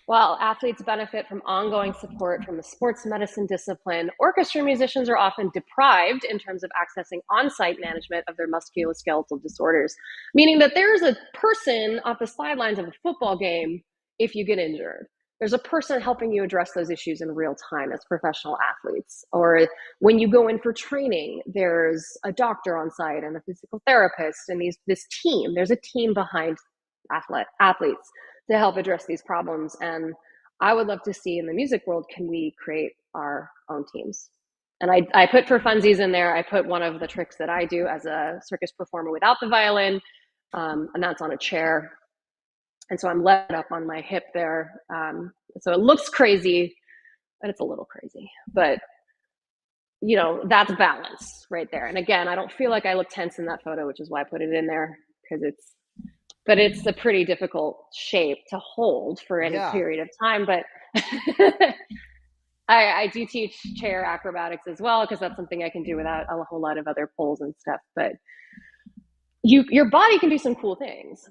While athletes benefit from ongoing support from the sports medicine discipline, orchestra musicians are often deprived in terms of accessing on-site management of their musculoskeletal disorders, meaning that there's a person off the sidelines of a football game if you get injured. there's a person helping you address those issues in real time as professional athletes. Or when you go in for training, there's a doctor on site and a physical therapist, and this team. There's a team behind athletes to help address these problems. And I would love to see in the music world, can we create our own teams? And I put for funsies in there, I put one of the tricks that I do as a circus performer without the violin, and that's on a chair. And so I'm let up on my hip there. So it looks crazy, but it's a little crazy. But, that's balance right there. And again, I don't feel like I look tense in that photo, which is why I put it in there, because it's a pretty difficult shape to hold for any Yeah. period of time. But I do teach chair acrobatics as well, because that's something I can do without a whole lot of other poles and stuff. But your body can do some cool things.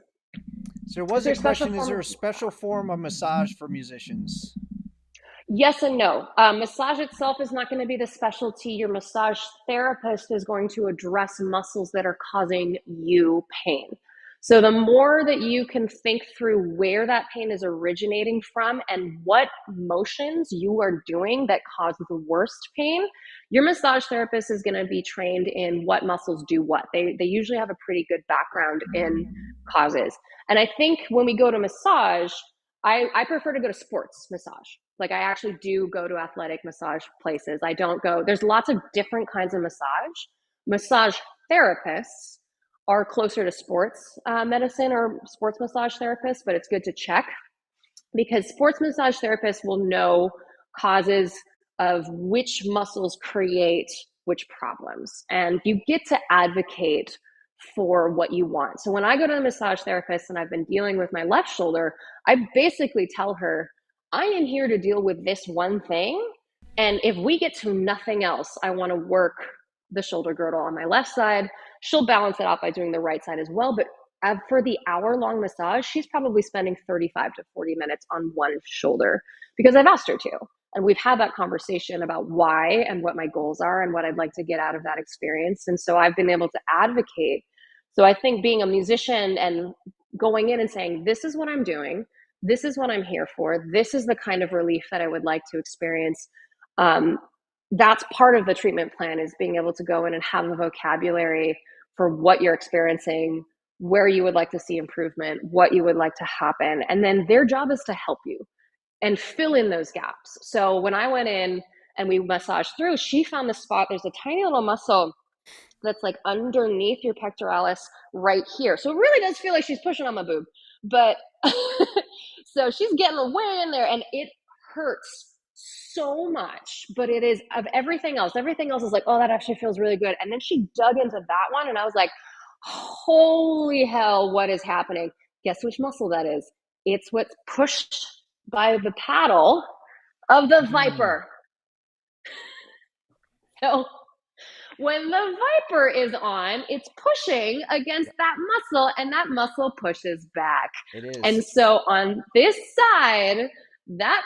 So there was a question, is there a special form of massage for musicians? Yes and no. Massage itself is not going to be the specialty. Your massage therapist is going to address muscles that are causing you pain. So the more that you can think through where that pain is originating from and what motions you are doing that cause the worst pain, your massage therapist is going to be trained in what muscles do what. They usually have a pretty good background in causes. And I think when we go to massage, I prefer to go to sports massage. Like, I actually do go to athletic massage places. I don't go, there's lots of different kinds of massage. Massage therapists are closer to sports medicine or sports massage therapists, but it's good to check, because sports massage therapists will know causes of which muscles create which problems. And you get to advocate for what you want. So when I go to a massage therapist and I've been dealing with my left shoulder, I basically tell her, I am here to deal with this one thing. And if we get to nothing else, I want to work the shoulder girdle on my left side. She'll balance it out by doing the right side as well. But for the hour-long massage, she's probably spending 35 to 40 minutes on one shoulder, because I've asked her to. And we've had that conversation about why and what my goals are and what I'd like to get out of that experience. And so I've been able to advocate. So I think being a musician and going in and saying, this is what I'm doing, this is what I'm here for, this is the kind of relief that I would like to experience. That's part of the treatment plan, is being able to go in and have a vocabulary for what you're experiencing, where you would like to see improvement, what you would like to happen. And then their job is to help you and fill in those gaps. So when I went in and we massaged through, she found the spot. There's a tiny little muscle that's like underneath your pectoralis right here. So it really does feel like she's pushing on my boob. But so she's getting way in there, and it hurts so much, but it is of everything else. Everything else is like, oh, that actually feels really good. And then she dug into that one, and I was like, holy hell, what is happening? Guess which muscle that is? It's what's pushed by the paddle of the viper. So when the viper is on, it's pushing against that muscle, and that muscle pushes back. It is. And so on this side, that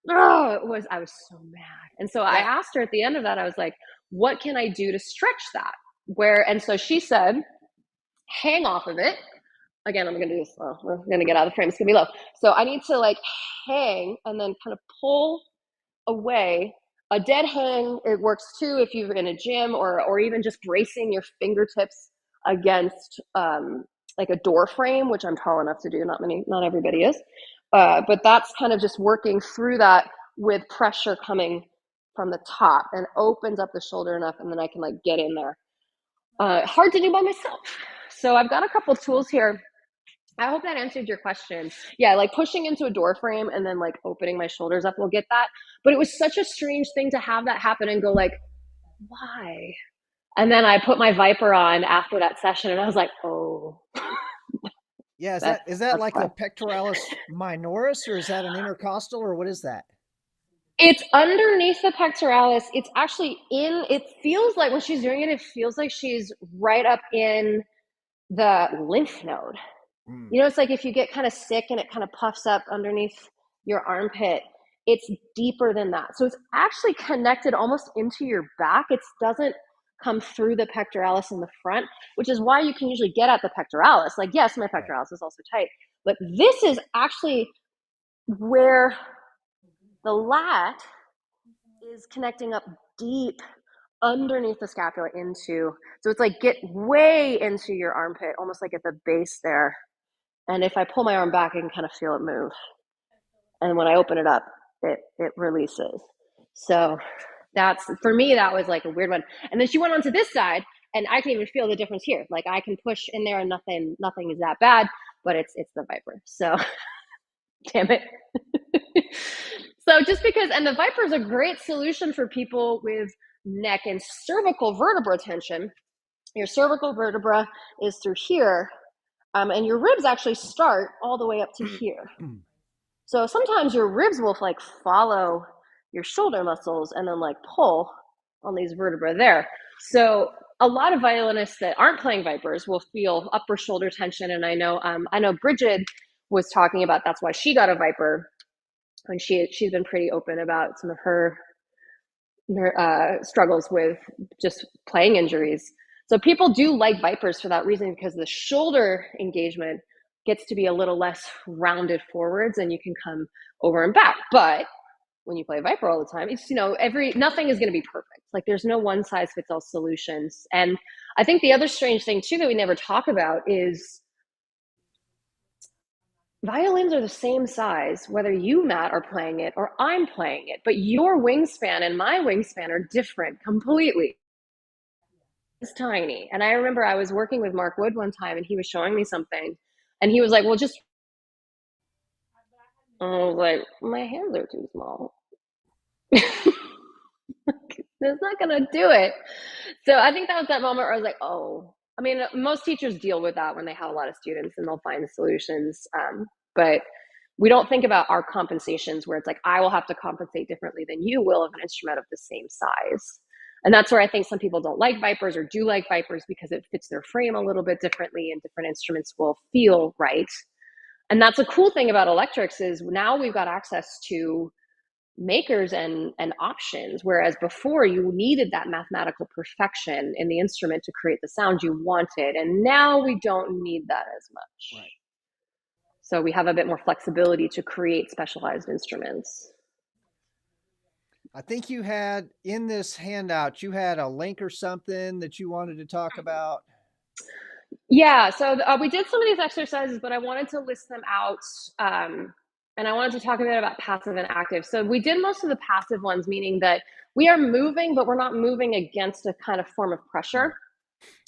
I was so mad. And so I asked her at the end of that, I was like, what can I do to stretch that? And so she said, hang off of it. Again, I'm going to do this. Oh, we're going to get out of the frame. It's going to be low. So I need to like hang and then kind of pull away. A dead hang, it works too if you're in a gym, or even just bracing your fingertips against like a door frame, which I'm tall enough to do. Not everybody is. But that's kind of just working through that with pressure coming from the top, and opens up the shoulder enough, and then I can like get in there. Hard to do by myself. So I've got a couple tools here. I hope that answered your question. Yeah, like pushing into a door frame and then like opening my shoulders up will get that. But it was such a strange thing to have that happen and go like, why? And then I put my Viper on after that session, and I was like, oh. Yeah, is that like the pectoralis minoris, or is that an intercostal, or what is that? It's underneath the pectoralis. It's actually it feels like when she's doing it, it feels like she's right up in the lymph node. It's like if you get kind of sick and it kind of puffs up underneath your armpit, it's deeper than that. So it's actually connected almost into your back. It doesn't come through the pectoralis in the front, which is why you can usually get at the pectoralis. Like, yes, my pectoralis is also tight, but this is actually where the lat is connecting up deep underneath the scapula into, so it's like get way into your armpit, almost like at the base there. And if I pull my arm back, I can kind of feel it move. And when I open it up, it releases. So that's, for me, that was like a weird one. And then she went on to this side, and I can even feel the difference here. Like I can push in there and nothing is that bad, but it's the Viper. So damn it. So just because, and the Viper is a great solution for people with neck and cervical vertebra tension. Your cervical vertebra is through here, and your ribs actually start all the way up to here. So sometimes your ribs will like follow your shoulder muscles and then like pull on these vertebrae there. So a lot of violinists that aren't playing Vipers will feel upper shoulder tension. And I know Bridget was talking about that's why she got a Viper, and she's been pretty open about some of her struggles with just playing injuries. So people do like Vipers for that reason, because the shoulder engagement gets to be a little less rounded forwards and you can come over and back. But when you play Viper all the time, it's, nothing is going to be perfect. Like there's no one size fits all solutions. And I think the other strange thing too that we never talk about is violins are the same size, whether you, Matt, are playing it or I'm playing it, but your wingspan and my wingspan are different completely. It's tiny. And I remember I was working with Mark Wood one time and he was showing me something and he was like, well, just, I was like, my hands are too small. That's not going to do it. So I think that was that moment where I was like, oh, I mean, most teachers deal with that when they have a lot of students and they'll find solutions. But we don't think about our compensations where it's like, I will have to compensate differently than you will of an instrument of the same size. And that's where I think some people don't like Vipers or do like Vipers, because it fits their frame a little bit differently and different instruments will feel right. And that's a cool thing about electrics is now we've got access to makers and options, whereas before you needed that mathematical perfection in the instrument to create the sound you wanted, and now we don't need that as much. Right. So we have a bit more flexibility to create specialized instruments. I think you had in this handout, you had a link or something that you wanted to talk about. Yeah, so we did some of these exercises, but I wanted to list them out. And I wanted to talk a bit about passive and active. So we did most of the passive ones, meaning that we are moving, but we're not moving against a kind of form of pressure.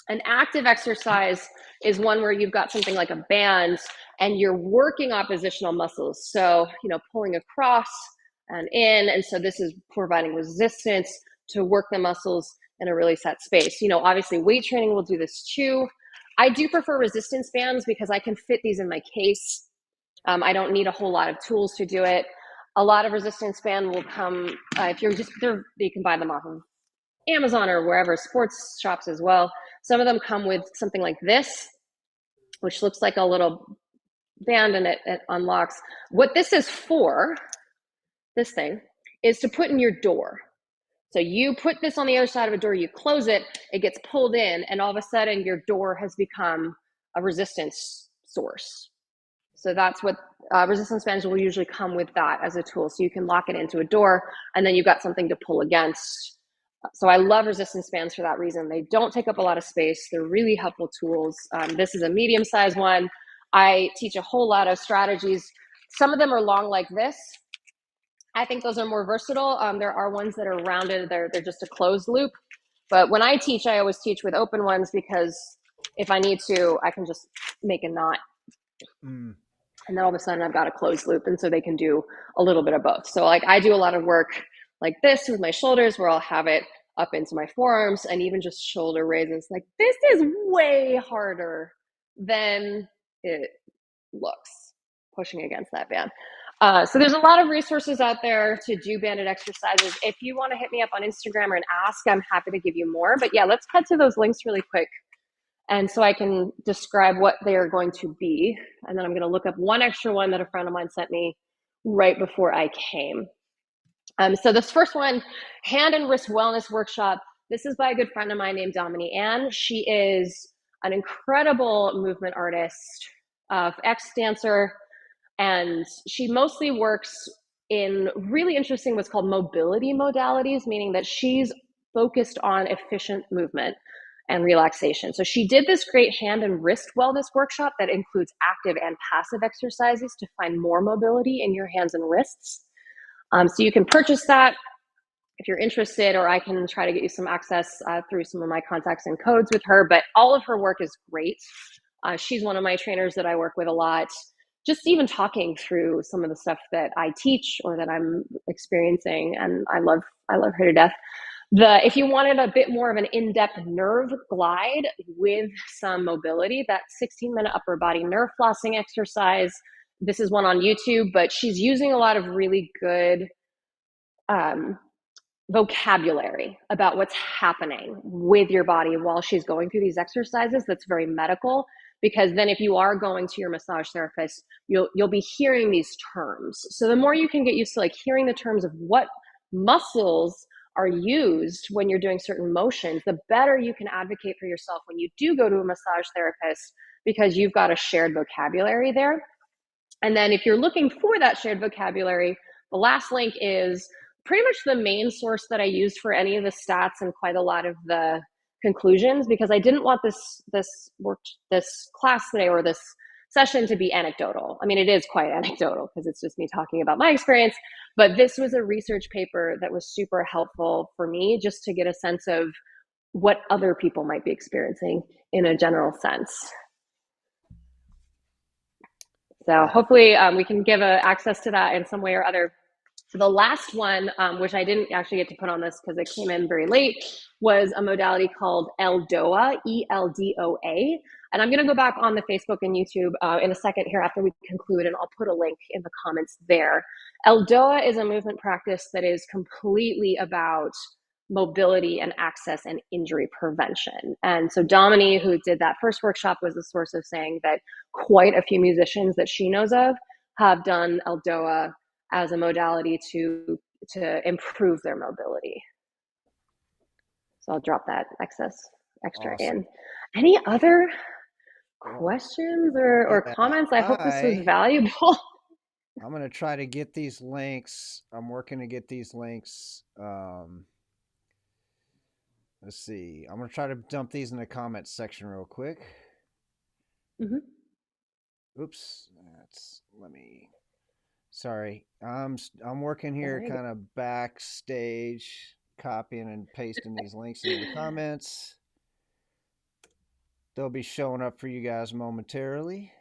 An active exercise is one where you've got something like a band and you're working oppositional muscles. So, pulling across and in. And so this is providing resistance to work the muscles in a really set space. Obviously weight training will do this too. I do prefer resistance bands because I can fit these in my case. I don't need a whole lot of tools to do it. A lot of resistance band will come, if you're just, you can buy them off of Amazon or wherever, sports shops as well. Some of them come with something like this, which looks like a little band, and it unlocks. What this is for, this thing, is to put in your door. So you put this on the other side of a door, you close it, it gets pulled in, and all of a sudden your door has become a resistance source. So that's what resistance bands will usually come with, that as a tool. So you can lock it into a door and then you've got something to pull against. So I love resistance bands for that reason. They don't take up a lot of space. They're really helpful tools. This is a medium-sized one. I teach a whole lot of strategies. Some of them are long like this. I think those are more versatile. There are ones that are rounded. They're just a closed loop. But when I teach, I always teach with open ones because if I need to, I can just make a knot. And then all of a sudden I've got a closed loop. And so they can do a little bit of both. So like I do a lot of work like this with my shoulders where I'll have it up into my forearms and even just shoulder raises. Like this is way harder than it looks pushing against that band. So there's a lot of resources out there to do banded exercises. If you want to hit me up on Instagram or an ask, I'm happy to give you more. But yeah, let's cut to those links really quick. And so I can describe what they are going to be. And then I'm going to look up one extra one that a friend of mine sent me right before I came. So this first one, Hand and Wrist Wellness Workshop. This is by a good friend of mine named Dominique Ann. She is an incredible movement artist, ex-dancer, And she mostly works in really interesting what's called mobility modalities, meaning that she's focused on efficient movement and relaxation. So she did this great hand and wrist wellness workshop that includes active and passive exercises to find more mobility in your hands and wrists. So you can purchase that if you're interested, or I can try to get you some access through some of my contacts and codes with her. But all of her work is great. She's one of my trainers that I work with a lot. Just even talking through some of the stuff that I teach or that I'm experiencing, and I love her to death. If you wanted a bit more of an in-depth nerve glide with some mobility, that 16-minute upper body nerve flossing exercise. This is one on YouTube, but she's using a lot of really good vocabulary about what's happening with your body while she's going through these exercises. That's very medical, because then if you are going to your massage therapist, you'll be hearing these terms. So the more you can get used to like hearing the terms of what muscles are used when you're doing certain motions, the better you can advocate for yourself when you do go to a massage therapist, because you've got a shared vocabulary there. And then if you're looking for that shared vocabulary, the last link is pretty much the main source that I used for any of the stats and quite a lot of the conclusions, because I didn't want this class today or this session to be anecdotal. I mean, it is quite anecdotal because it's just me talking about my experience, but this was a research paper that was super helpful for me just to get a sense of what other people might be experiencing in a general sense. So hopefully we can give access to that in some way or other. So the last one, which I didn't actually get to put on this because it came in very late, was a modality called ELDOA, ELDOA. And I'm going to go back on the Facebook and YouTube in a second here after we conclude, and I'll put a link in the comments there. ELDOA is a movement practice that is completely about mobility and access and injury prevention. And so Dominique, who did that first workshop, was the source of saying that quite a few musicians that she knows of have done ELDOA as a modality to improve their mobility. So I'll drop that extra awesome. In. Any other questions or comments? I hope this was valuable. I'm going to try to get these links. I'm working to get these links. Let's see. I'm going to try to dump these in the comments section real quick. Mm-hmm. Oops. Sorry. I'm working here kind of backstage, copying and pasting these links into the comments. They'll be showing up for you guys momentarily.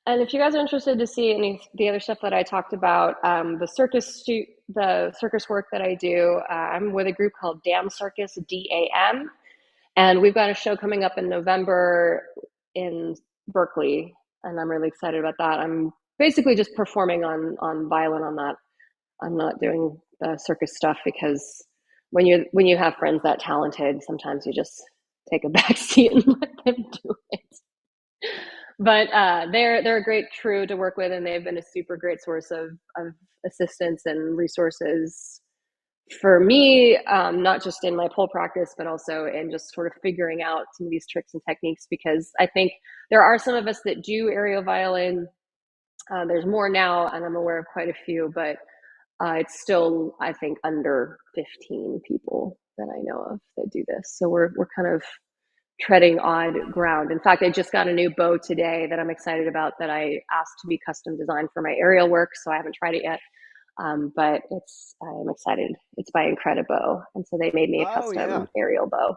And if you guys are interested to see any of the other stuff that I talked about, the circus work that I do, I'm with a group called DAM Circus, DAM, and we've got a show coming up in November in Berkeley, and I'm really excited about that. I'm basically just performing on violin on that. I'm not doing the circus stuff because when you have friends that talented, sometimes you just take a back seat and let them do it. But they're a great crew to work with, and they've been a super great source of assistance and resources for me, not just in my pole practice, but also in just sort of figuring out some of these tricks and techniques, because I think there are some of us that do aerial violin. There's more now, and I'm aware of quite a few, but it's still, I think, under 15 people that I know of that do this. So we're kind of treading odd ground. In fact, I just got a new bow today that I'm excited about that I asked to be custom designed for my aerial work. So I haven't tried it yet, but I'm excited. It's by Incredibow, and so they made me a custom aerial bow.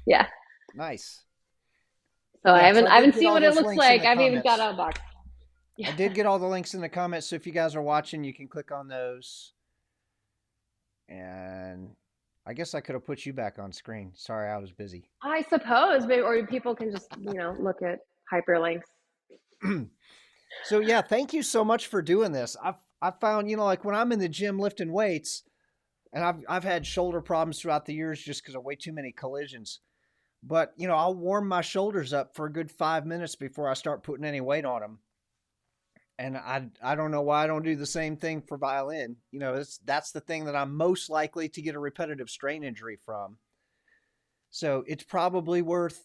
Yeah, nice. So I haven't seen what it looks like. I haven't even got out of the box. Yeah. I did get all the links in the comments, so if you guys are watching, you can click on those. And I guess I could have put you back on screen. Sorry, I was busy. I suppose, or people can just, look at hyperlinks. So yeah, thank you so much for doing this. I've found, like when I'm in the gym lifting weights, and I've had shoulder problems throughout the years just because of way too many collisions. But, I'll warm my shoulders up for a good 5 minutes before I start putting any weight on them. And I don't know why I don't do the same thing for violin. That's the thing that I'm most likely to get a repetitive strain injury from. So it's probably worth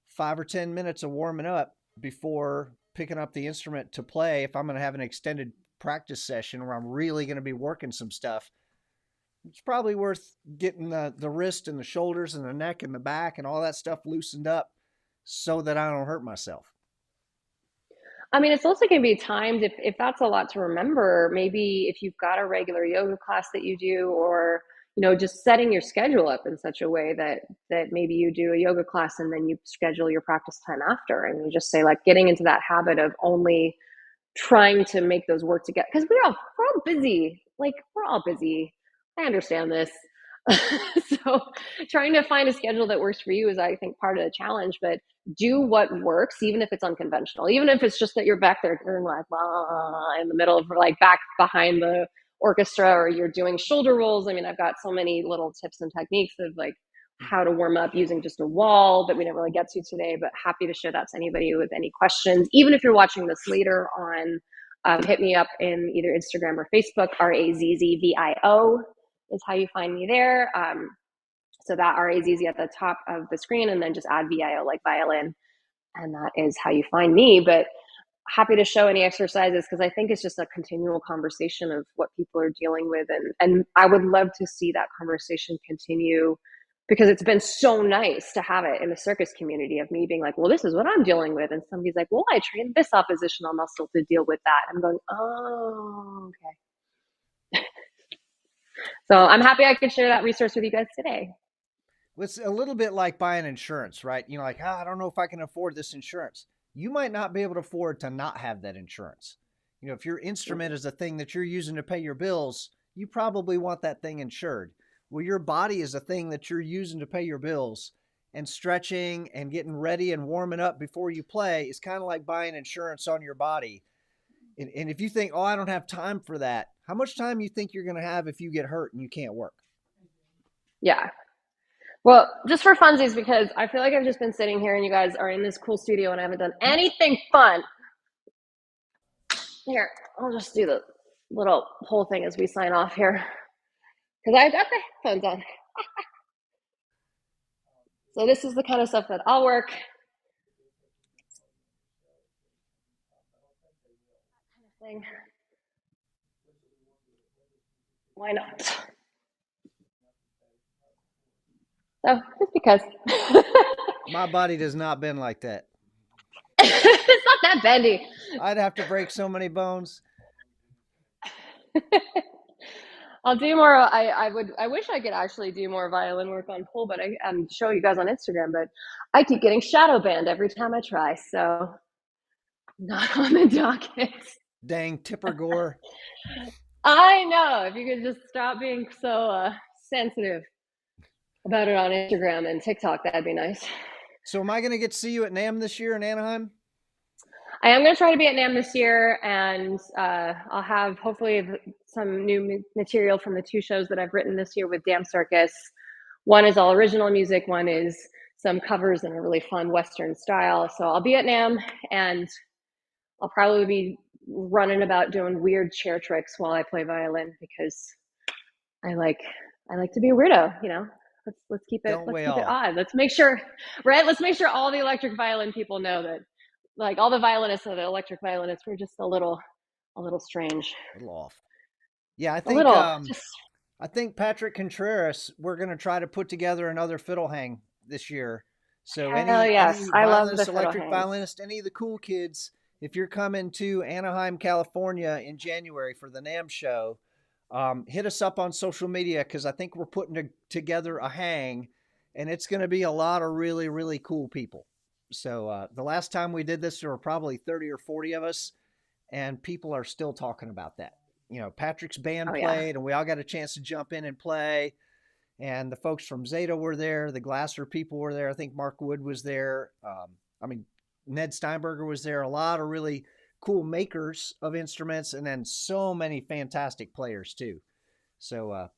5 or 10 minutes of warming up before picking up the instrument to play, if I'm going to have an extended practice session where I'm really going to be working some stuff, it's probably worth getting the wrist and the shoulders and the neck and the back and all that stuff loosened up so that I don't hurt myself. I mean, it's also going to be timed if that's a lot to remember. Maybe if you've got a regular yoga class that you do, or just setting your schedule up in such a way that maybe you do a yoga class and then you schedule your practice time after, and you just say, like, getting into that habit of only trying to make those work together, because we're all busy. Like, we're all busy. I understand this. So trying to find a schedule that works for you is, I think, part of the challenge. But do what works, even if it's unconventional, even if it's just that you're back there doing, like, in the middle of, like, back behind the orchestra, or you're doing shoulder rolls. I mean, I've got so many little tips and techniques of, like, how to warm up using just a wall that we didn't really get to today, but happy to share that to anybody with any questions. Even if you're watching this later on, hit me up in either Instagram or Facebook. Razzvio is how you find me there. So that Razz at the top of the screen, and then just add VIO, like violin, and that is how you find me. But happy to show any exercises, because I think it's just a continual conversation of what people are dealing with, and I would love to see that conversation continue, because it's been so nice to have it in the circus community, of me being like, well, this is what I'm dealing with, and somebody's like, well, I trained this oppositional muscle to deal with that. I'm going, oh, okay. So I'm happy I could share that resource with you guys today. It's a little bit like buying insurance, right? Like, I don't know if I can afford this insurance. You might not be able to afford to not have that insurance. If your instrument is a thing that you're using to pay your bills, you probably want that thing insured. Well, your body is a thing that you're using to pay your bills, and stretching and getting ready and warming up before you play is kind of like buying insurance on your body. And if you think, oh, I don't have time for that, how much time you think you're going to have if you get hurt and you can't work? Yeah. Well, just for funsies, because I feel like I've just been sitting here and you guys are in this cool studio and I haven't done anything fun. Here, I'll just do the little whole thing as we sign off here, because I've got the headphones on. So this is the kind of stuff that I'll work. Thing. Why not? So just because. My body does not bend like that. It's not that bendy. I'd have to break so many bones. I'll do more. I wish I could actually do more violin work on pole, but I'm show you guys on Instagram. But I keep getting shadow banned every time I try, so not on the docket. Dang, Tipper Gore. I know. If you could just stop being so sensitive about it on Instagram and TikTok, that'd be nice. So am I going to get to see you at NAMM this year in Anaheim? I am going to try to be at NAMM this year, and I'll have hopefully some new material from the 2 shows that I've written this year with Damn Circus. One is all original music, one is some covers in a really fun Western style. So I'll be at NAMM, and I'll probably be running about doing weird chair tricks while I play violin, because I like to be a weirdo, Let's keep it odd. Let's make sure, right? Let's make sure all the electric violin people know that, like, all the violinists and the electric violinists, we're just a little strange. A little off. Yeah, I think Patrick Contreras, we're going to try to put together another fiddle hang this year. So any I love the electric violinist, any of the cool kids, if you're coming to Anaheim, California in January for the NAMM show, hit us up on social media, because I think we're putting together a hang, and it's going to be a lot of really, really cool people. So the last time we did this, there were probably 30 or 40 of us, and people are still talking about that. Patrick's band played, and we all got a chance to jump in and play. And the folks from Zeta were there. The Glasser people were there. I think Mark Wood was there. Ned Steinberger was there. A lot of really cool makers of instruments, and then so many fantastic players too. So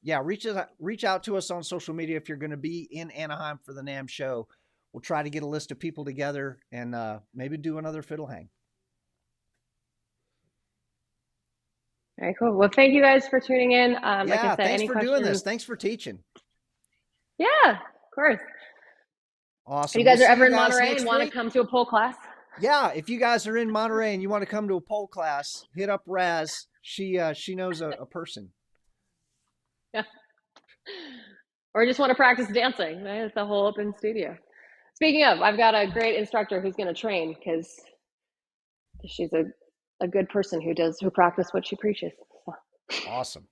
reach out to us on social media if you're going to be in Anaheim for the NAMM show. We'll try to get a list of people together and maybe do another fiddle hang. Very cool. Well, thank you guys for tuning in. Like I said, thanks any for questions? doing this. Thanks for teaching. Yeah, of course. Awesome. If you guys are ever in Monterey and want to come to a pole class, Yeah, if you guys are in Monterey and you want to come to a pole class, hit up Razz. She knows a person. Yeah. Or just want to practice dancing. Right? It's a whole open studio. Speaking of, I've got a great instructor who's going to train because she's a good person who practice what she preaches. So. Awesome.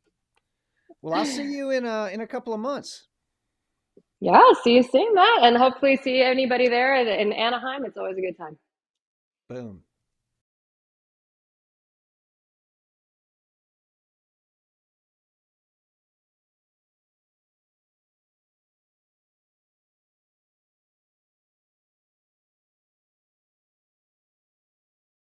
Well, I'll see you in a couple of months. Yeah, see you soon, Matt, and hopefully see anybody there in Anaheim. It's always a good time. Boom.